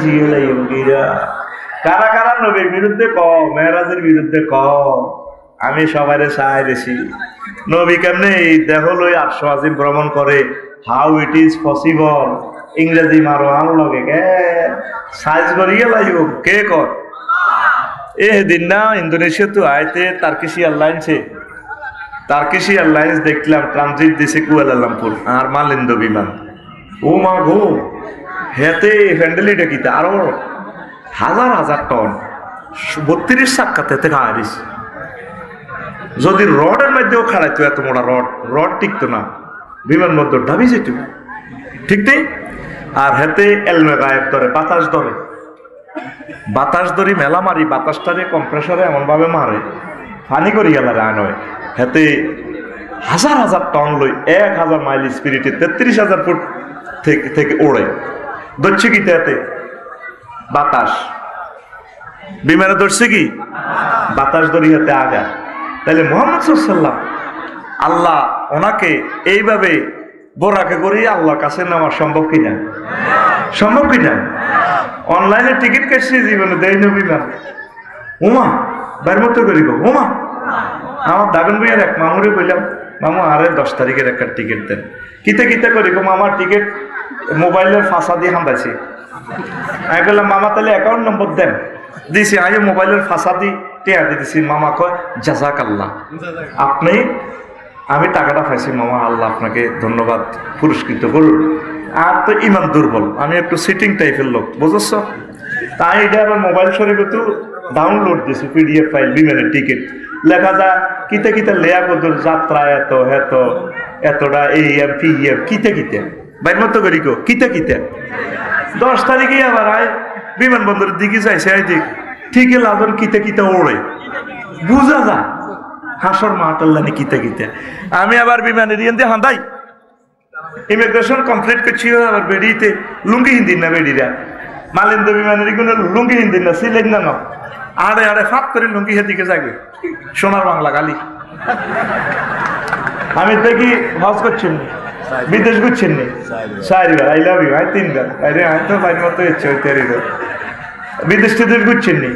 জিয়েলাই গিরা কারা কারা নবীর বিরুদ্ধে মেরাজের বিরুদ্ধে আমি সবাইরে চাই দিছি নবী কেমনে এই দেহ লই 800 আজিম ভ্রমণ করে হাউ ইট ইজ পসিবল ইংরেজি মারো আলো লগে কে সাইজ করিয়ে লাইব কে কর এ দিন না ইন্দোনেশিয়া তো আইতে টার্কিশ এয়ারলাইন্স দেখলাম ট্রানজিট দিছে কুয়ালালামপুর আর মালিন্দ বিমান ও মা গো হেতে ফ্যান্ডেলিটা কিতা আরো হাজার হাজার টন 32 চাক্কাতে থেকে আইরিস যদি রডের মধ্যেও খাড়াইতো এত মোটা রড টিকতো না বিমানবন্দর ঢাবি যেত ঠিক নেই আর হেতে এলমে গায়েব ধরে বাতাস ধরি মেলা মারি বাতাসটারে কম্প্রেসারে এমন ভাবে মারে ফানি করি গেলারে আনয় হেতে হাজার হাজার টন লই 1000 মাইল স্পিরিটে 33,000 ফুট থেকে ওড়ে ধরছে কি তাতে বাতাস বিমানে ধরছে কি বাতাস ধরি হাতে আগা তাহলে মুহাম্মদ সাল্লাল্লাহু আল্লাহ ওনাকে এইভাবে বোরাকে করি আল্লাহর কাছে নেওয়া সম্ভব কিনা অনলাইনে টিকিট কাটছি জীবনে দেয় না বিমান উমা বাইর মতো করি গো উমা আমার দাগন ভাইয়ের এক মামুরে বললাম মামু আরে 10 তারিখের একটা টিকিট দেন কিতে করি গো মামার টিকিট মোবাইলের ফাঁসা দিয়ে হান্দাইছি আমি বললাম মামা তাহলে অ্যাকাউন্ট নম্বর দেন দিছি আগে মোবাইলের ফাঁসা দিয়ে টেয়া দিয়েছি মামা কয় জাযাকাল্লাহ আমি টাকাটা পাইছি মামা আল্লাহ আপনাকে ধন্যবাদ পুরস্কৃত করুন আর তো ইমান দুর্বল আমি একটু সিটিং টাইপের লোক বুঝছ তাই এটা আবার মোবাইল শরীফে তো ডাউনলোড দিয়েছি পিডিএফ ফাইল বিমানের টিকিট লেখা যা কিতে লেয়া কদুর যাত্রা এতটা AM PM কিতে বাইর মতো করি গো কিতে 10 তারিখে আবার আয় বিমানবন্দরের দিকে যাইছে আই দিক ঠিক লাজন কিতে ওড়ে বুঝা যা হাসর মাতাল্লানি কিতে আমি আবার বিমানের দিয়ে হান্দাই ইমিগ্রেশন কমপ্লিট করছি আবার বেরিয়েতে লুঙ্গি হিন্দিন না বেরিরা মালিন্দ বিমানের কোনো লুঙ্গি হিন্দিন না সিলেন না আড়ে ফাঁক করে লুঙ্গি হেদিকে যাবে সোনার বাংলা গালি আমি দেখি হজ করছেন বিদেশ ঘুরছেন নি 4 বার আই লাভ ইউ 3 বার আরে আমি তো বাইর মতো ইচ্ছে হইতে বিদেশ টিদেশ ঘুরছেন নি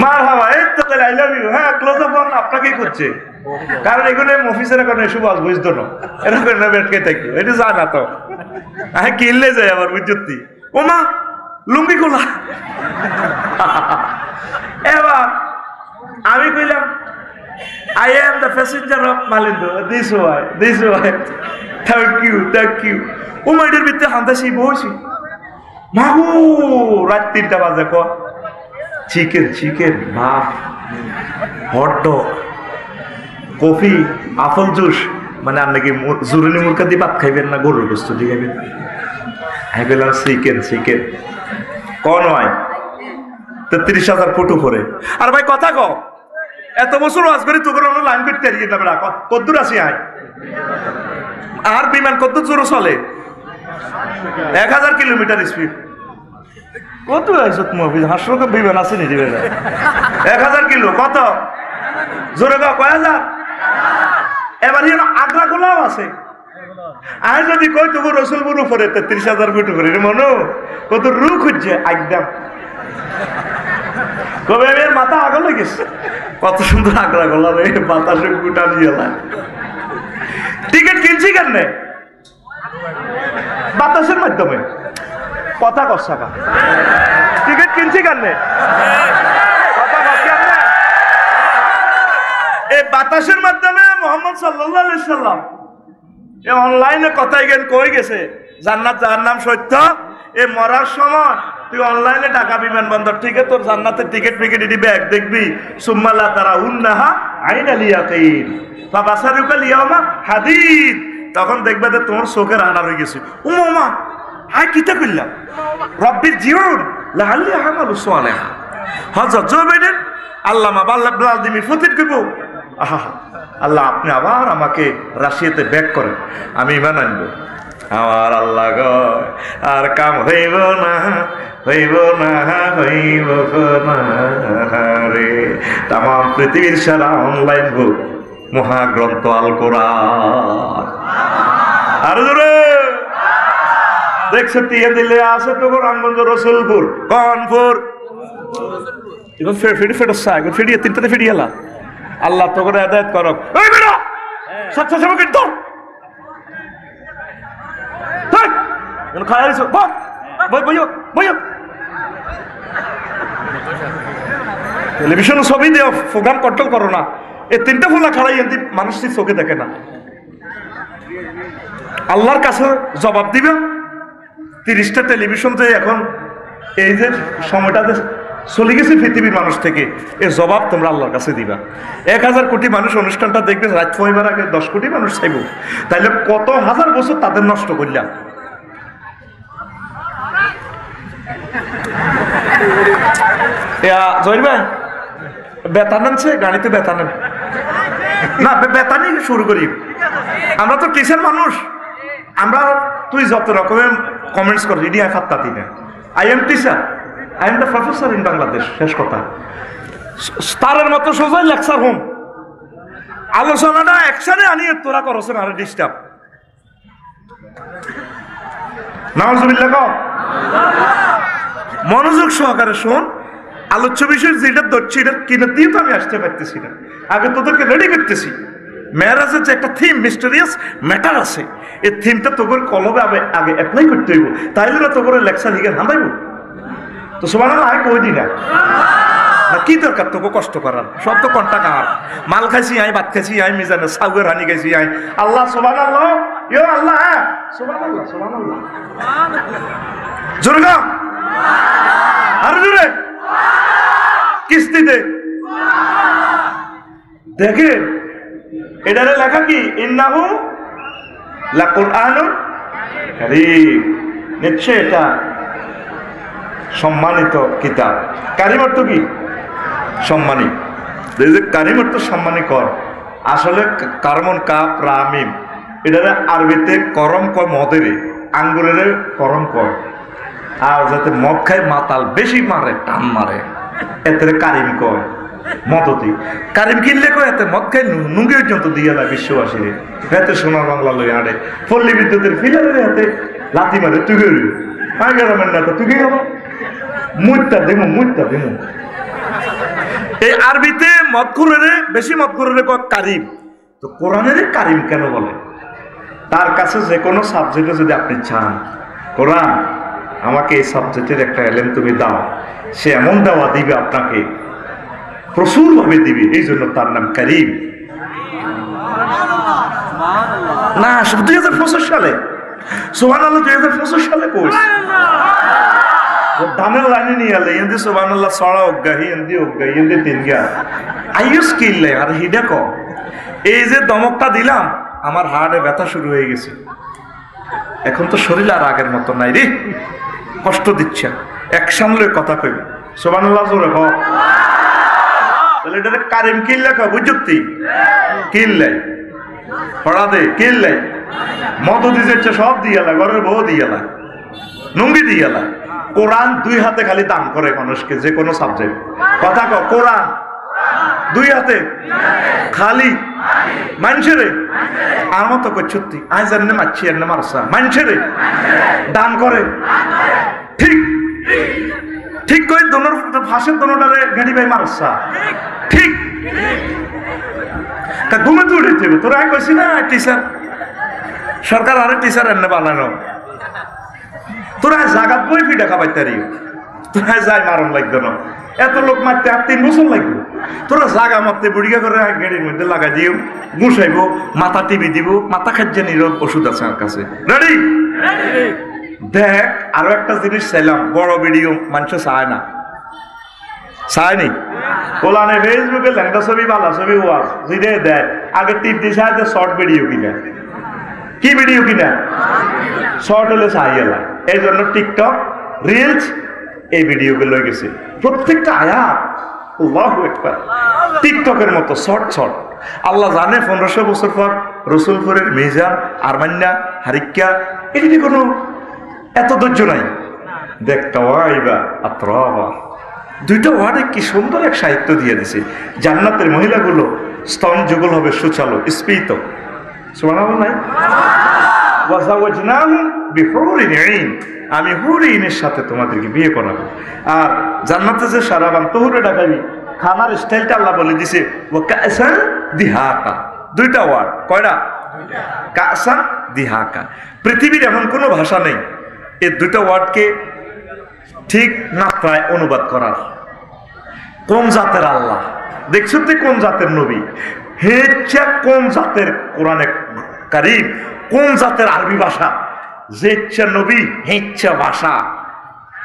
মার হাওয়া এই তো তাহলে আই লাভ ইউ হ্যাঁ ক্লোজ আপ অন আপনাকেই করছে কারণ এগুলো অফিসের কারণে এসব আজ বুঝতো না এরকম করে বেটকে থাকতো এটা যায় না তো হ্যাঁ কিনলে যায় আবার বুঝতি ও মা লুঙ্গি খোলা এবার আমি কইলাম I am the passenger of Malindo. This way. Thank you. ও মাইডের ভিতরে হান্দাসি বসি মাগো রাত 3টা বাজে কো চিকেন ভাত hot dog coffee apple juice মানে আপনি কি জুরুনি মুরগা দিয়ে ভাত খাইবেন না গরুর গোস্ত দিয়ে খাইবেন আমি বললাম চিকেন কোন হয় 33,000 ফুট উপরে আর ভাই কথা কো এত বছর ওয়াজ করি তোকে লাইন করতে এরিয়ে যাবে না কদ্দুর আসি আয় আর বিমান কদ্দুর জোরে চলে 1000 কিলোমিটার স্পিড কত আইসত মহফিজ হাসরকে বিমান আছে নি দিবে 1000 কিলো কত জোরে গা কয় হাজার এবার এর আগ্রা গোলাও আছে আর যদি কই তবু রসুলপুর উপরে 33,000 ফুট উপরে মনো কত রু খুঁজছে একদম কবে এর মাথা আগল গেছে কত সুন্দর আগ্রা গোলা রে বাতাসে গুটা দিয়ে টিকিট কিনছি কেন বাতাসের মাধ্যমে কথা কষাকা টিকিট কিনছি কেন এই বাতাসের মাধ্যমে মুহাম্মদ সাল্লাল্লাহু আলাইহি সাল্লাম এই অনলাইনে কথাই জ্ঞান কই গেছে জান্নাত জাহান্নাম সত্য এই মরার সময় তুই অনলাইনে ঢাকা বিমানবন্দর থেকে তোর জান্নাতের টিকিট দিবে দেখবি সুম্মালা তারা উন্নাহা আইনাল ইয়াকিন ফাবাসারুকাল ইয়াউমা হাদিদ তখন দেখবে যে তোমার চোখের আড়া হয়ে গেছে উম্মা আই কিতা কইলাম রব্বির জিউন লাআল্লি আমালু সালিহা হযরত জো বাইডেন আল্লামা ভ্লাদিমির পুতিন কইবো আহা আল্লাহ আপনি আবার আমাকে রাশিয়াতে ব্যাক করেন আমি ঈমান আনবো আমার আল্লাহ গো আর কাম হইব না রে তাম পৃথিবীর সারা অনলাইন বুক মহাগ্রন্থ আল কোরআন আর জোরে দেখছো টিয়ে দিলে আছে তো রামগঞ্জ রসুলপুর কনপুর এখন ফেরি ফেরত এখন ফেরিয়ে তিনটাতে ফেরিয়ালা আল্লাহ তো করে আদায়ত করক এই বেটা স্বেচ্ছাসেবকের দল খাইছো বইও টেলিভিশন ছবি দিও প্রোগ্রাম কন্ট্রোল করো না এই তিনটা ফুলা খাড়াই এমনি মানুষটি চোখে দেখে না আল্লাহর কাছে জবাব দিবে 30টা টেলিভিশন যে এখন এই যে সময়টা চলে গেছে পৃথিবীর মানুষ থেকে এই জবাব তোমরা আল্লাহর কাছে দিবা 1000 কোটি মানুষ অনুষ্ঠানটা দেখবে রাত পয়বার আগে 10 কোটি মানুষ চাইব তাইলে কত হাজার বছর তাদের নষ্ট করলাম জহির ভাই বেতন আনছে গাড়িতে বেতন না বেতনই শুরু করি আমরা তো টিচার মানুষ আমরা তুই যত রকমের কমেন্টস করি রেডি আই ফাত্তাতি না I am teacher I am the professor in Bangladesh শেষ কথা স্টারের মতো সোজাই লেকচার হোম আলোচনাটা একসাথে আনিয়ে তোরা করছেন আর ডিস্টার্ব নাউজুবিল্লাহ কও মনোযোগ সহকারে শোন আলোচ্য বিষয় যেটা ধরছি এটা কিনে দিয়ে তো আমি আসতে পারতেছি না আগে তোদেরকে রেডি করতেছি মেরাজের যে একটা থিম মিস্টেরিয়াস ম্যাটার আছে এই থিমটা তোকে কলবে আগে অ্যাপ্লাই করতে হইব তাইলে না তোকে লেকচার হিগে হাঁদাইব তো সুবহানাল্লাহ আয় কই দি না কি দরকার তোকে কষ্ট করার সব তো কন্টা কার মাল খাইছি আই ভাত খাইছি আই মিজানে সাউয়ের হানি খাইছি আই আল্লাহ সুবহানাল্লাহ ইয়া আল্লাহ সুবহানাল্লাহ সুবহানাল্লাহ জোরে আর জোরে কিস্তিতে দেখেন এটারে লেখা কি ইন্নাহু লাকুরআনুন কারীম নিশ্চয় এটা সম্মানিত কিতাব কারীম অর্থ কি সম্মানিত এই যে কারীম অর্থ সম্মানী কর আসলে কারমন কাপ রামিম এটারে আরবিতে করম কয় মদেরে আঙ্গুরের করম কয় আর যাতে মদ খায় মাতাল বেশি মারে টান মারে এতে কারিম কয় মদতি কারিম কিনলে কয় এতে মদ খায় নুঙ্গি পর্যন্ত দিয়ে দেয় বিশ্ববাসীরে হাতে সোনার বাংলা লই আড়ে পল্লী বিদ্যুতের ফিলারের হাতে লাথি মারে তুই গেলি আয় গ্রামের নেতা তুই গেল মুইতা দিমু এই আরবিতে মদখুরের বেশি মদখুরের কয় কারিম তো কোরআনের কারিম কেন বলে তার কাছে যে কোনো সাবজেক্টে যদি আপনি চান কোরআন আমাকে এই সাবজেক্টের একটা এলেম তুমি দাও সে এমন দেওয়া দিবে আপনাকে প্রচুর ভাবে দিবে এই জন্য তার নাম কারীম না 2025 সালে সুবহানাল্লাহ 2025 সালে কোর্স দানের লাইনে নিয়ে এলে এন্দি সুবহানাল্লাহ সড়া অজ্ঞাহি এন্দি অজ্ঞাহি এন্দি তিনগা আইয়ুস কিল্লে আর হিডা কো এই যে দমকটা দিলাম আমার হাড়ে ব্যথা শুরু হয়ে গেছে এখন তো শরীর আর আগের মতো নাই রে কষ্ট দিচ্ছে অ্যাকশন লয়ে কথা কইবে সুবহানাল্লাহ জোরে হ তাহলে এটা কারিম কিল্লা কয় বুঝতি কিল্লে পড়া দে কিল্লে মদ দিছে সব দিয়ালা ঘরের বউ দিয়ালা নুঙ্গি দিয়ালা কোরআন দুই হাতে খালি দান করে মানুষকে যে কোনো সাবজেক্ট কথা কও কোরআন দুই হাতে খালি মানুষেরে আর মতো করছি আজ জানি মারছি আর না মারসা মানুষেরে দান করে ঠিক ঠিক কই দোনোর ফাঁসের দোনোটারে গাড়ি ভাই মারসা ঠিক তা ঘুমে তো উঠে দেবে তোরা কইছি না টিচার সরকার আরে টিচার এনে বানানো তোরা জাগাত বই ফি দেখা পাইতারি তোরা যাই মারণ লাগতো না এত লোক মারতে আর 3 বছর লাগবে তোরা জাগা মারতে বুড়িয়া করে গাড়ির মধ্যে লাগাই দিও গুছাইব মাথা টিভি দিব মাথা খাজ্জা নিরোগ ওষুধ আছে আমার কাছে রেডি দেখ আরো একটা জিনিস চাইলাম বড় ভিডিও মানুষ চায় না চায়নি কোলানে ফেসবুকে ল্যাংটা ছবি বালা ছবি ওয়াজ যেটা দেয় আগে টিপ দিয়ে চায় শর্ট ভিডিও কিনা কি ভিডিও কিনা শর্ট হলে চাইলা এই জন্য টিকটক রিলস এই ভিডিওকে লয়ে গেছে প্রত্যেকটা আয়াত আল্লাহু আকবার টিকটকের মতো শর্ট শর্ট আল্লাহ জানে 1500 বছর পর রসুলপুরের মিজান আরমান্না হারিক্কা এটি কোনো এত ধৈর্য নাই দেখতে ওয়াইবা আত্রাবা দুইটা ওয়ার্ডে কি সুন্দর এক সাহিত্য দিয়ে দিছে জান্নাতের মহিলাগুলো স্তন যুগল হবে সুচালো স্ফীত সুবহানাল্লাহ নাই ওয়াজাওয়াজনাহুম বিহুরিন আইন, আমি হুরিনের সাথে তোমাদেরকে বিয়ে করাবো। আর জান্নাতে যে সারাবান তহুরে ডাকাবি, খানার স্টাইলটা আল্লাহ বলে দিছে ও কাসান দিহাকা, দুইটা ওয়ার্ড, কয়টা? কাসান দিহাকা। পৃথিবীর এমন কোনো ভাষা নেই এই দুইটা ওয়ার্ডকে ঠিক মাত্রায় অনুবাদ করার। কোন জাতের আল্লাহ দেখছো তো, কোন জাতের নবী, হেচ্ছা কোন জাতের কোরআনে কারীম, কোন জাতের আরবি ভাষা, যে ইচ্ছা নবী হেচ্ছা ভাষা,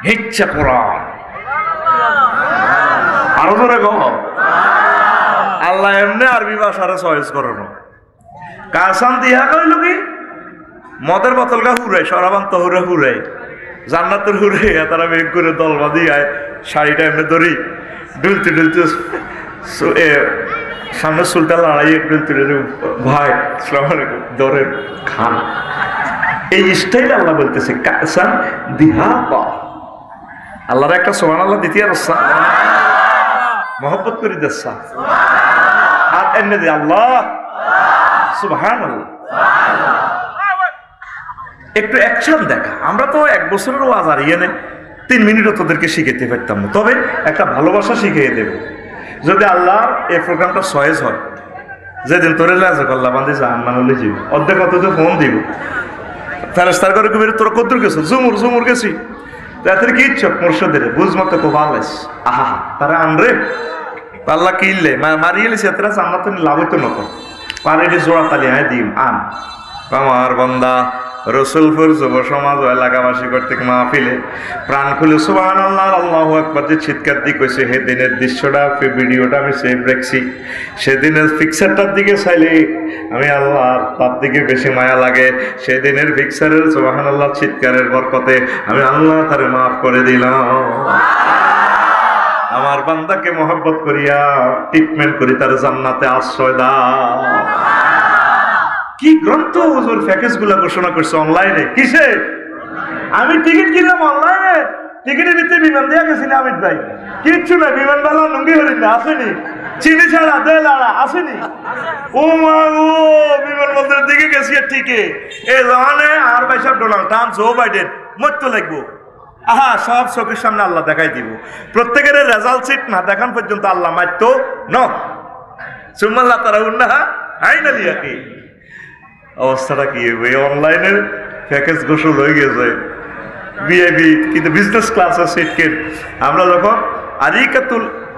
হেচ্ছা কোরআন। আরো ধরে গো, আল্লাহ এমনি আরবি ভাষারে চয়েস করানো। কাসান দিহা কইল কি, মদের বোতলটা হুরাই, সরাবান্ত হুরে হুরাই, জান্নাতের হুরে তারা বেগ করে দল বাঁধি আয়, শাড়িটা এমনি ধরি ডুলতে ডুলতে সামনে চুলটা লড়াই ডুলতে ভাই আসসালামু আলাইকুম দরে খান। এই স্টাইল আল্লাহ বলতেছে কাসান দিহা। আল্লাহর একটা সুবহানাল্লাহ দ্বিতীয় রসা মহব্বত করি দেশা হাত এনে দিয়ে আল্লাহ সুবহানাল্লাহ। একটু অ্যাকশন দেখা। আমরা তো 1 বছরের ওয়াজ আর ইয়ে 3 মিনিটও তোদেরকে শিখাইতে পারতাম না, তবে একটা ভালোবাসা শিখিয়ে দেব। যদি আল্লাহ এই প্রোগ্রামটা সয়েজ হয়, যেদিন তোরে লাজ করলা বান্ধে জাহান্নাম হলে যাব, অর্ধেক অত ফোন দিব ফেরেশতার করে কবি তোরা কদ্দুর গেছো, জুমুর জুমুর গেছি, তাদের কি ইচ্ছক মোরশদের বুঝ মতো খুব আলাইস, আহা তারা আনরে আল্লাহ কিনলে মারিয়েলিস এতরা জান্নাত লাভ হইতো নত পারে জোড়া তালি হ্যাঁ দিম আন। আমার বান্দা রসুলপুর যুব সমাজ এলাকাবাসী কর্তৃক মাহফিলে প্রাণ খুলে সুবহানাল্লাহ আল্লাহু আকবার যে চিৎকার দিয়ে কইছে, সেদিনের দৃশ্যটা ভিডিওটা আমি সেভ রাখছি। সেদিনের পিকচারটার দিকে চাইলে আমি আল্লাহ তার দিকে বেশি মায়া লাগে। সেদিনের পিকচারের সুবহানাল্লাহ চিৎকারের বরকতে আমি আল্লাহ তারে মাফ করে দিলাম। আমার বান্দাকে মহব্বত করিয়া ট্রিটমেন্ট করি, তার জান্নাতে আশ্রয় দাও। কি গ্রন্থ হুজুর প্যাকেজ গুলা ঘোষণা করছে অনলাইনে, কিসে? আমি টিকিট কিনলাম অনলাইনে, টিকিটের ভিতরে বিমান দেওয়া গেছি না অমিত ভাই, কিচ্ছু না, বিমান বালা নঙ্গি হরিণ আসেনি, চিনি ছাড়া দে লাড়া আসেনি। ও মা ও বিমান বন্দরের দিকে গেছি ঠিকই এই জামানে আর ভাই সব ডোনাল্ড ট্রাম্প, জো বাইডেন মরতে লাগবো। আহা সব চোখের সামনে আল্লাহ দেখাই দিব। প্রত্যেকের রেজাল্ট সিট না দেখান পর্যন্ত আল্লাহ মারতো ন সুম্মাল্লাহ তারা উন্নাহা আইনালিয়া কি অবস্থাটা কি হবে? অনলাইনের প্যাকেজ গোসল হয়ে গেছে ভিআইপি, কিন্তু বিজনেস ক্লাসের সিটকে আমরা যখন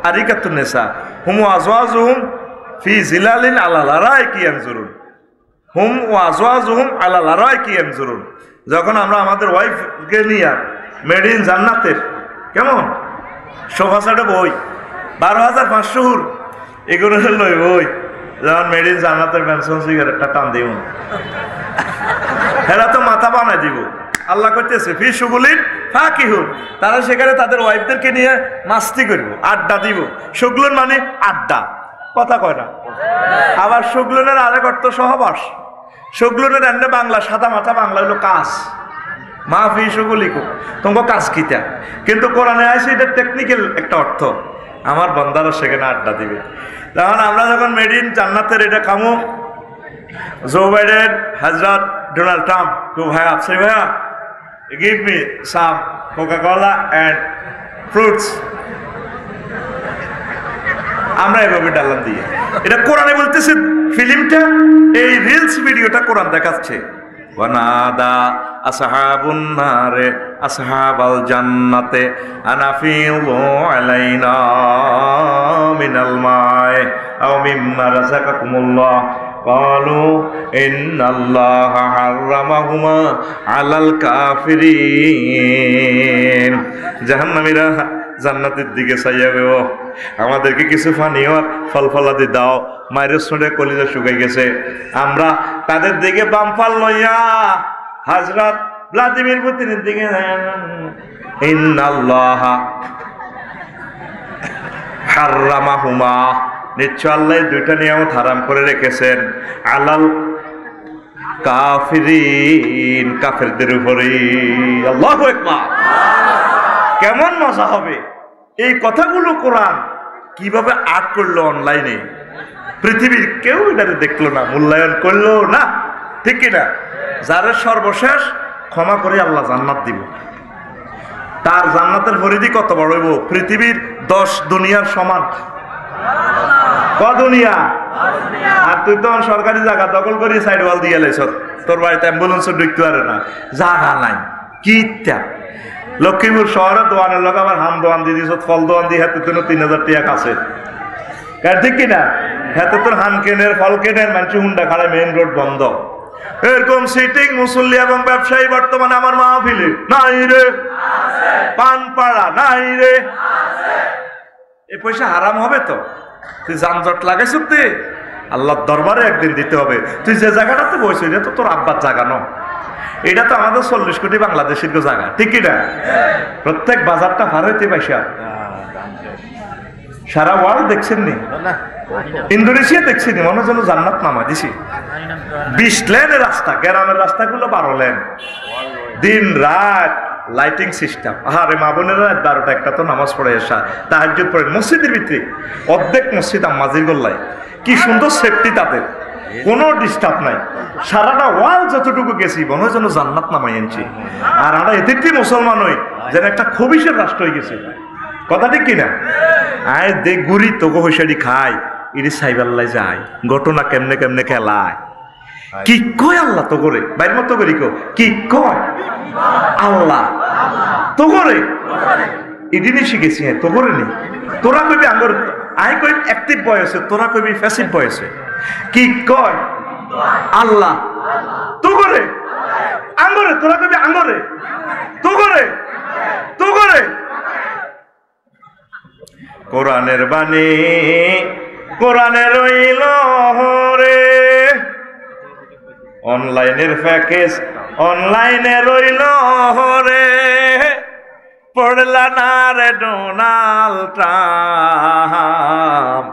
আরিকাতুন নেসা হুম আজওয়াজুহুম ফি জিলালিন আলা লারাইকি ইয়ানজুরুন, হুম ওয়াজওয়াজুহুম আলা লারাইকি ইয়ানজুরুন, যখন আমরা আমাদের ওয়াইফকে নিয়ে মেড ইন জান্নাতের কেমন সোফা সেটে বই 12,500 হুর এগুলো লই বই, যেমন মেড ইন জান্নাতের পেনশন সিগারেটটা টান দিব, এরা তো মাথা বানাই দিব। আল্লাহ করতেছে ফি সুগুলিন ফাকিহুন, তারা সেখানে তাদের ওয়াইফদেরকে নিয়ে মাস্তি করবো, আড্ডা দিব। সুগলুন মানে আড্ডা, কথা কয় না। আবার সুগলুনের আরেক অর্থ সহবাস। সুগলুনের এমনি বাংলা সাদা মাথা বাংলা হলো কাজ, মাফি সুগুলিকু তোমাকে কাজ কিতা, কিন্তু কোরআনে আছে এটা টেকনিক্যাল একটা অর্থ, আমার বান্দারা সেখানে আড্ডা দিবে। তখন আমরা যখন মেড ইন জান্নাতের এটা খামো, জো বাইডেন, হজরত ডোনাল্ড ট্রাম্প, তো ভাইয়া আফসারি ভাইয়া give me some Coca-Cola and fruits, আমরা এভাবে ডালাম দিয়ে। এটা কোরআনে বলতেছে, ফিল্মটা এই রিলস ভিডিওটা কোরআন দেখাচ্ছে। ওয়ানাদা আসহাবুন নারে আসহাবাল জান্নাতে আনাফিযু আলাইনা মিনাল মাই আও মিম্মা রাযাকাকুমুল্লাহ ক্বালু ইন্নাল্লাহা হাররামাহুমা আলাল কাফিরিন। জাহান্নামীরা জান্নাতের দিকে চাইয়া গো, আমাদেরকে কিছু পানীয় ফল ফলাদি দাও, মায়ের শুনে কলিজা শুকাই গেছে। আমরা তাদের দিকে বামফাল লইয়া হযরত ভ্লাদিমির পুতিনের দিকে, ইন্নাল্লাহা হাররামাহুমা, নিশ্চয় আল্লাহ দুইটা নিয়ামত হারাম করে রেখেছেন, আলাল কাফিরিন, কাফেরদের উপরে। আল্লাহু আকবার। কেমন মজা হবে এই কথাগুলো কোরআন কিভাবে আর্ট করলো অনলাইনে, পৃথিবীর কেউ এটাকে দেখলো না, মূল্যায়ন করলো না, ঠিক কিনা? যারা সর্বশেষ ক্ষমা করে আল্লাহ জান্নাত দিব। তার জান্নাতের পরিধি কত বড় হইব? পৃথিবীর 10 দুনিয়ার সমান। ক দুনিয়া? আর তুই তো সরকারি জায়গা দখল করি সাইড ওয়াল দিয়ে লাইছ, তোর বাড়িতে অ্যাম্বুলেন্স ঢুকতে পারে না, জায়গা নাই কি ইত্যা। লক্ষ্মীপুর শহরে দোয়ানের লোক আবার হাম দোয়ান দিয়ে দিস, ফল দোয়ান দিয়ে হাতে 3000 টাকা কাছে, ঠিক কিনা? হাতে তোর হান কেনের ফল কেনের মানুষ হুন্ডা খাড়ায়, মেইন রোড বন্ধ। এরকম সিটিং মুসল্লি এবং ব্যবসায়ী বর্তমানে আমার মাহফিলে নাই রে, পানপাড়া নাই রে। এই পয়সা হারাম হবে তো? তুই যানজট লাগাইছ, তুই আল্লাহর দরবারে একদিন দিতে হবে। তুই যে জায়গাটাতে বসে, এটা তো তোর আব্বার জায়গা ন, এটা তো আমাদের 40 কোটি বাংলাদেশের জায়গা, ঠিক কিনা? প্রত্যেক বাজারটা ভার হইতে পয়সা। সারা ওয়ার্ল্ড দেখছেন নি? ইন্দোনেশিয়া দেখছি নি? মনে যেন জান্নাত নামা দিছি। 20 লেনের রাস্তা, গ্রামের রাস্তাগুলো 12 লেন, দিন রাত লাইটিং সিস্টেম। আরে মা বোনেরা 12টা 1টা তো নামাজ পড়ে আসা, তাহাজ্জুদ পড়ে মসজিদের ভিতরে, অর্ধেক মসজিদ আম্মাজির গোল্লায়। কি সুন্দর সেফটি তাদের, কোনো ডিস্টার্ব নাই। সারাটা ওয়াল যতটুকু গেছি মনে হয় যেন জান্নাত নামাই আনছি। আর আমরা এতে মুসলমান হই যেন একটা খবিসের রাষ্ট্র হয়ে গেছে, কথা ঠিক কিনা? আয় দেখ গুড়ি তোকে হইসারি খাই, ইডি সাইবাল্লাই যায়, ঘটনা কেমনে কেমনে খেলায়। কি কয় আল্লাহ তো করে বাইর মতো করি কি কয় আল্লাহ তো করে, এদিনই শিখেছি তো করে নি। তোরা কবি আঙ্গর, আই কই অ্যাক্টিভ বয়সে, তোরা কবি প্যাসিভ বয়সে। কি কয় আল্লাহ তো করে আঙ্গরে, তোরা কবি আঙ্গরে তো করে তো করে। কোরআনের বাণী কোরআনে রইল রে, অনলাইনের প্যাকেজ অনলাইনে রইল রে, পড়লা না রে ডোনাল্ড ট্রাম্প।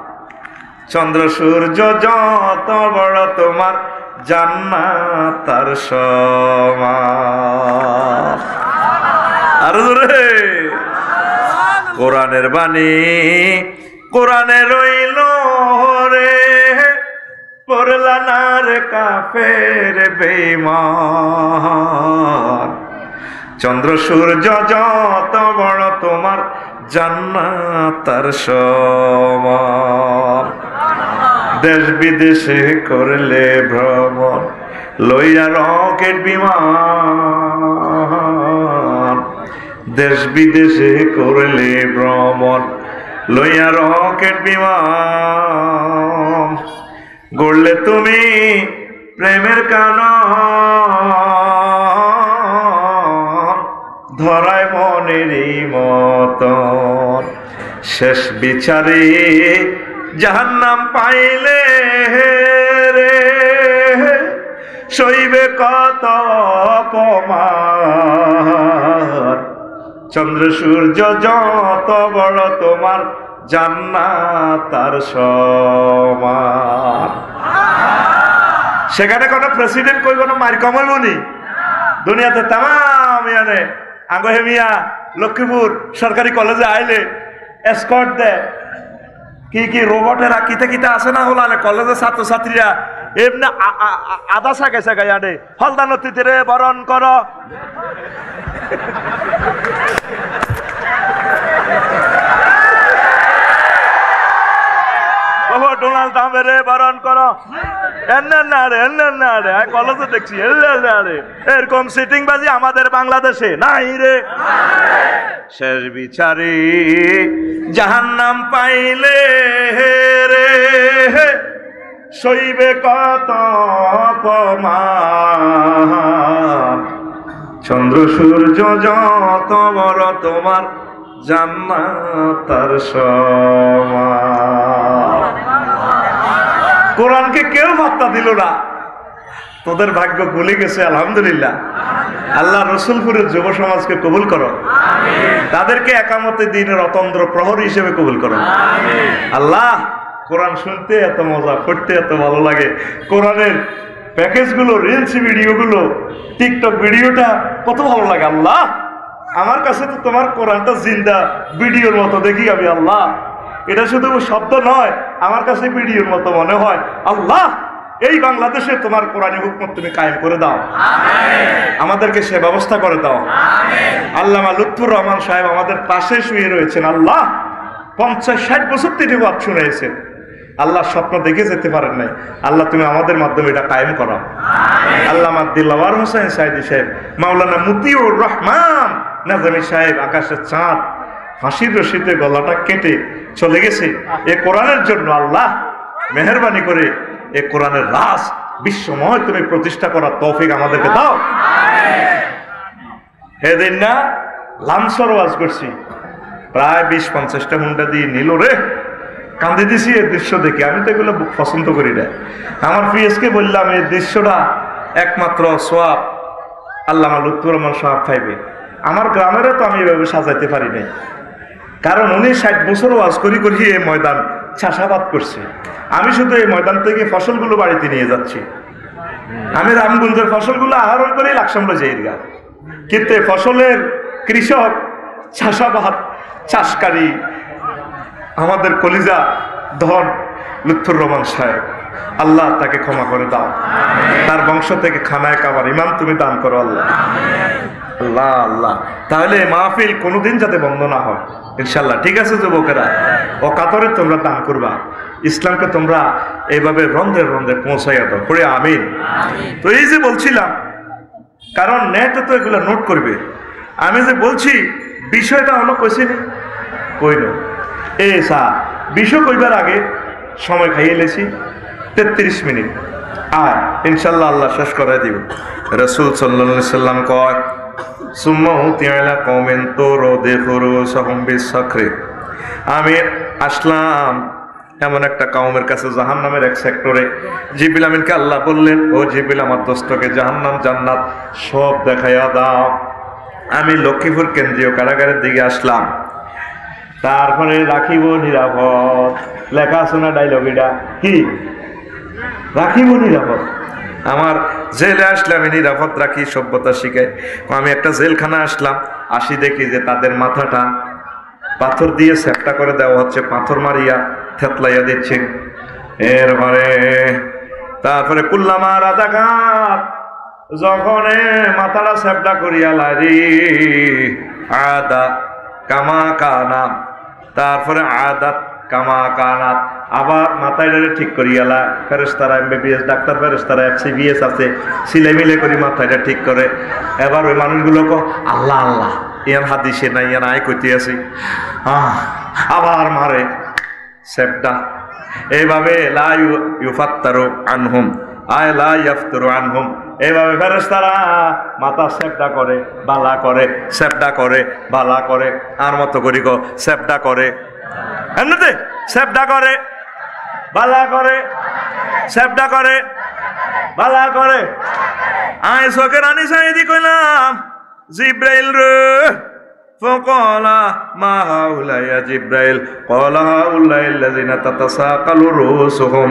চন্দ্র সূর্য যত বড় তোমার জান্নাত তার সমান। আর রে কোরআনের বাণী কোরআনে রইল রে, পড়লা না রে কাফের বেঈমান। চন্দ্র সূর্য যত বড় তোমার জান্নাত তার সমান। দেশ বিদেশে করলে ভ্রমণ, লইয়া রকেট বিমান। দেশ বিদেশে করলে ভ্রমণ, লইয়া রকেট বিমান। গড়লে তুমি প্রেমের কানন, ধরায় মনেরই মতন। শেষ বিচারে জাহান্নাম পাইলে রে, সইবে কত অপমান। চন্দ্র সূর্য যত বড় তোমার জান্নাত তার সমান। সেখানে কোনো প্রেসিডেন্ট কই কোনো মার কমল বনি দুনিয়াতে তাম ইয়ানে আঙ্গ হেমিয়া লক্ষ্মীপুর সরকারি কলেজে আইলে এসকর্ট দেয়। কি কি রোবটেরা কিতা কিতা আছে না হলালে কলেজের ছাত্রছাত্রীরা এমনি আদা সাগে সাগে আনে হলদা নদীতে রে বরণ কর। ডোনাল্ড ট্রাম্পের বরণ করো, কলেজে দেখছি এরকম সিটিং বাজি আমাদের বাংলাদেশে নাই রে। শেষ বিচারে জাহান্নাম পাইলে রে, সইবে কত অপমান। চন্দ্র সূর্য যত বড় তোমার জান্নাত তার সমান। কোরআনকে কেউ পাত্তা দিল না, তোদের ভাগ্য ভুলে গেছে। আলহামদুলিল্লাহ, আল্লাহ রসুলপুরের যুব সমাজকে কবুল করো, তাদেরকে একামতে দিনের অতন্দ্র প্রহরী হিসেবে কবুল করো। আল্লাহ, কোরআন শুনতে এত মজা, পড়তে এত ভালো লাগে। কোরআনের প্যাকেজগুলো, রিলস ভিডিওগুলো, টিকটক ভিডিওটা কত ভালো লাগে। আল্লাহ, আমার কাছে তো তোমার কোরআনটা জিন্দা ভিডিওর মতো দেখি আমি। আল্লাহ, এটা শুধু শব্দ নয়, আমার কাছে ভিডিওর মতো মনে হয়। আল্লাহ, এই বাংলাদেশে তোমার কোরআনী হুকুমত তুমি কায়েম করে দাও, আমাদেরকে সে ব্যবস্থা করে দাও। আল্লামা লুৎফুর রহমান সাহেব আমাদের পাশে শুয়ে রয়েছেন। আল্লাহ 50-60 বছর তিনি ওয়াজ শুনেছেন। আল্লাহ স্বপ্ন দেখে যেতে পারেন নাই, আল্লাহ তুমি আমাদের মাধ্যমে এটা কায়েম করো। আল্লামা দিলওয়ার হোসেন সাইদি সাহেব, মাওলানা মতিউর রহমান নাজমি সাহেব, আকাশের চাঁদ ফাঁসির রশিতে গলাটা কেটে চলে গেছে এ কোরআনের জন্য। আল্লাহ মেহেরবানি করে এ কোরআনের রাজ বিশ্বময় তুমি প্রতিষ্ঠা করার তৌফিক আমাদেরকে দাও। সেদিন না লামসর ওয়াজ করছি, প্রায় 20-50টা হুন্ডা দিয়ে নিল রে, কান্দি দিছি এই দৃশ্য দেখে। আমি তো এগুলো পছন্দ করি না। আমার পিএসকে বললাম এই দৃশ্যটা একমাত্র সোয়াব আল্লামা লুৎফুর রহমান সাহেব পাইবে। আমার গ্রামেরও তো আমি এভাবে সাজাইতে পারি নাই, কারণ উনি 60 বছর ওয়াজ করি করি এই ময়দান চাষাবাদ করছে। আমি শুধু এই ময়দান থেকে ফসলগুলো বাড়িতে নিয়ে যাচ্ছি। আমি রামগঞ্জের ফসলগুলো আহরণ করে লাকসামলে যাই গা, কিন্তু ফসলের কৃষক চাষাবাদ চাষকারী আমাদের কলিজা ধন লুৎফুর রহমান সাহেব, আল্লাহ তাকে ক্ষমা করে দাও। তার বংশ থেকে খানায় কাবার ইমাম তুমি দান করো আল্লাহ। আল্লাহ আল্লাহ, তাহলে মাহফিল কোনোদিন যাতে বন্ধ না হয় ইনশাল্লাহ। ঠিক আছে যুবকেরা, ও কাতরে তোমরা দান করবা, ইসলামকে তোমরা এইভাবে রন্ধ্রে রন্ধ্রে পৌঁছাইয়া দাও, পড়ে আমিন। তো এই যে বলছিলাম, কারণ নেটে তো এগুলো নোট করবে। আমি যে বলছি বিষয়টা হলো কইছিনি কইল এ সা বিষয় কইবার আগে সময় খাইয়ে লেছি 33 মিনিট, আর ইনশাল্লাহ আল্লাহ শেষ করে দিব। রাসূল সাল্লাল্লাহু আলাইহি সাল্লাম কয় আমি আসলাম এমন একটা কওমের কাছে জাহান্নামের এক সেক্টরে। জিবরিল আমিনকে আল্লাহ বললেন, ও জিবরিল আমার দোস্তকে জাহান্নাম জান্নাত সব দেখাইয়া দাও। আমি লক্ষ্মীপুর কেন্দ্রীয় কারাগারের দিকে আসলাম। তারপরে রাখিব নিরাপদ, লেখা আছে না ডায়লগ, এটা কি রাখিব নিরাপদ। আমার জেলে আসলে আমি নিরাপদ রাখি, সভ্যতা শিখাই। আমি একটা জেলখানা আসলাম, আসি দেখি যে তাদের মাথাটা পাথর দিয়ে সেপটা করে দেওয়া হচ্ছে, পাথর মারিয়া থেতলাইয়া দিচ্ছে। তারপরে কুল্লামা রাজাঘাত যখন মাথাটা সেপটা করিয়া লারি আদা কামা কানা, তারপরে আদাত কামা কানাত, আবার মাথায় ঠিক করিয়ালা। ফেরেশতারা এমবিবিএস ডাক্তার, ফেরেশতারা FCBS আছে, সিলে মিলে করি মাথাটা ঠিক করে। এবার ওই মানুষগুলোকে আল্লাহ আল্লাহ ইয়ান হাদিসে নাই, ইয়ান আয় কইতে আছি, আবার মারে সেপটা। এইভাবে লা ইউফাত্তারু আনহুম আয় লা ইয়াফতারু আনহুম, এইভাবে ফেরেশতারা মাথা সেপটা করে বালা করে, সেপটা করে বালা করে, আর মতো করি গো সেপটা করে, এমনিতে সেপটা করে বালা করে, সেপটা করে বালা করে। আয় চোখের আনি সাইদি কইলাম জিব্রাইল রে, ফকালা মা হাউলা ইয়া জিব্রাইল, ক্বালা হাউলাইল্লাযিনা তাতাসাকালু রুউসুহুম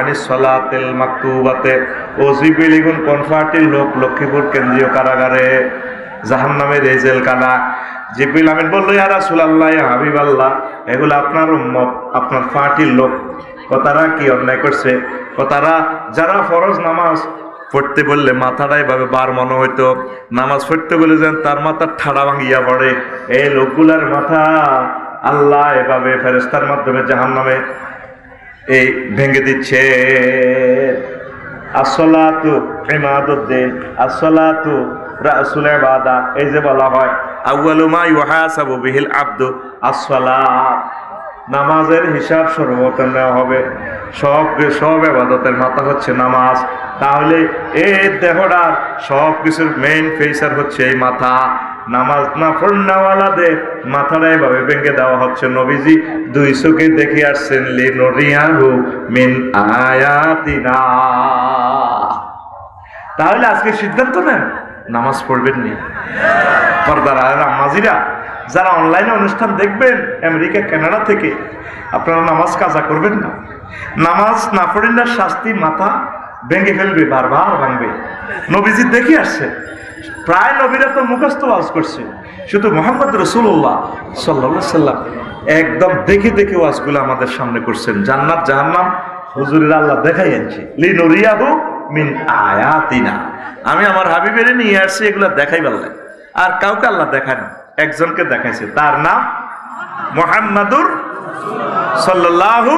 আনিস সালাতিল মাকতুবাতে। ও জিব্রাইল ইগুন কোন পার্টির লোক? লক্ষ্মীপুর কেন্দ্রীয় কারাগারে, জাহান্নামের এই জেলখানা। জিব্রাইল আমিন বলল, ইয়া রাসূলুল্লাহ, ইয়া হাবিবাল্লাহ, এগুলো আপনার উম্মত, আপনার পার্টির লোক। তারা কি অন্যায় করছে? তারা যারা ফরজ নামাজ পড়তে বললে মাথাটা এভাবে বার মনে হইতো, নামাজ পড়তে বলে যেন তার মাথা ঠাড়া ভাঙিয়া পড়ে, এই লোকগুলার মাথা আল্লাহ এভাবে ফেরেশতার মাধ্যমে জাহান্নামে এই ভেঙে দিচ্ছে। আসসালাতু ইমাদুদ্দিন, আসসালাতু রাসুল ইবাদা, এই যে বলা হয় আউয়ালু মা ইউহাসাবু বিহিল আবদু আসসালাত, নামাজের হিসাব সর্বপ্রথম নেওয়া হবে। সব ইবাদতের মাথা হচ্ছে নামাজ। তাহলে এই দেহটার সব কিছুর মেইন ফেসার হচ্ছে এই মাথা। নামাজ না পড়নাওয়ালাদের মাথাটা এভাবে ভেঙে দেওয়া হচ্ছে। নবীজি 2 চোখে দেখে আসছেন, লিনুরিয়াহু মিন আয়াতিনা। তাহলে আজকে সিদ্ধান্ত নেন, নামাজ পড়বেন নি। পর্দার আম্মাজিরা যারা অনলাইনে অনুষ্ঠান দেখবেন আমেরিকা কানাডা থেকে, আপনারা নামাজ কাজা করবেন না। নামাজ না পড়েন না, শাস্তি মাথা ভেঙে ফেলবে, বারবার ভাঙবে। নবীজি দেখে আসছে, প্রায় নবীরা তো মুখস্থ ওয়াজ করছে, শুধু মুহাম্মদ রাসূলুল্লাহ সাল্লাল্লাহু আলাইহি সাল্লাম একদম দেখে দেখে ওয়াজগুলো আমাদের সামনে করছেন। জান্নাত জাহান্নাম হুজুরের আল্লাহ দেখাই আনছি, লিনুরিয়াহু মিন আয়াতিনা। আমি আমার হাবিবের নিয়ে আসছি এগুলা দেখাই বললেন। আর কাউকে আল্লাহ দেখান, একজনকে দেখাইছে, তার নাম মুহাম্মাদুর সাল্লাল্লাহু।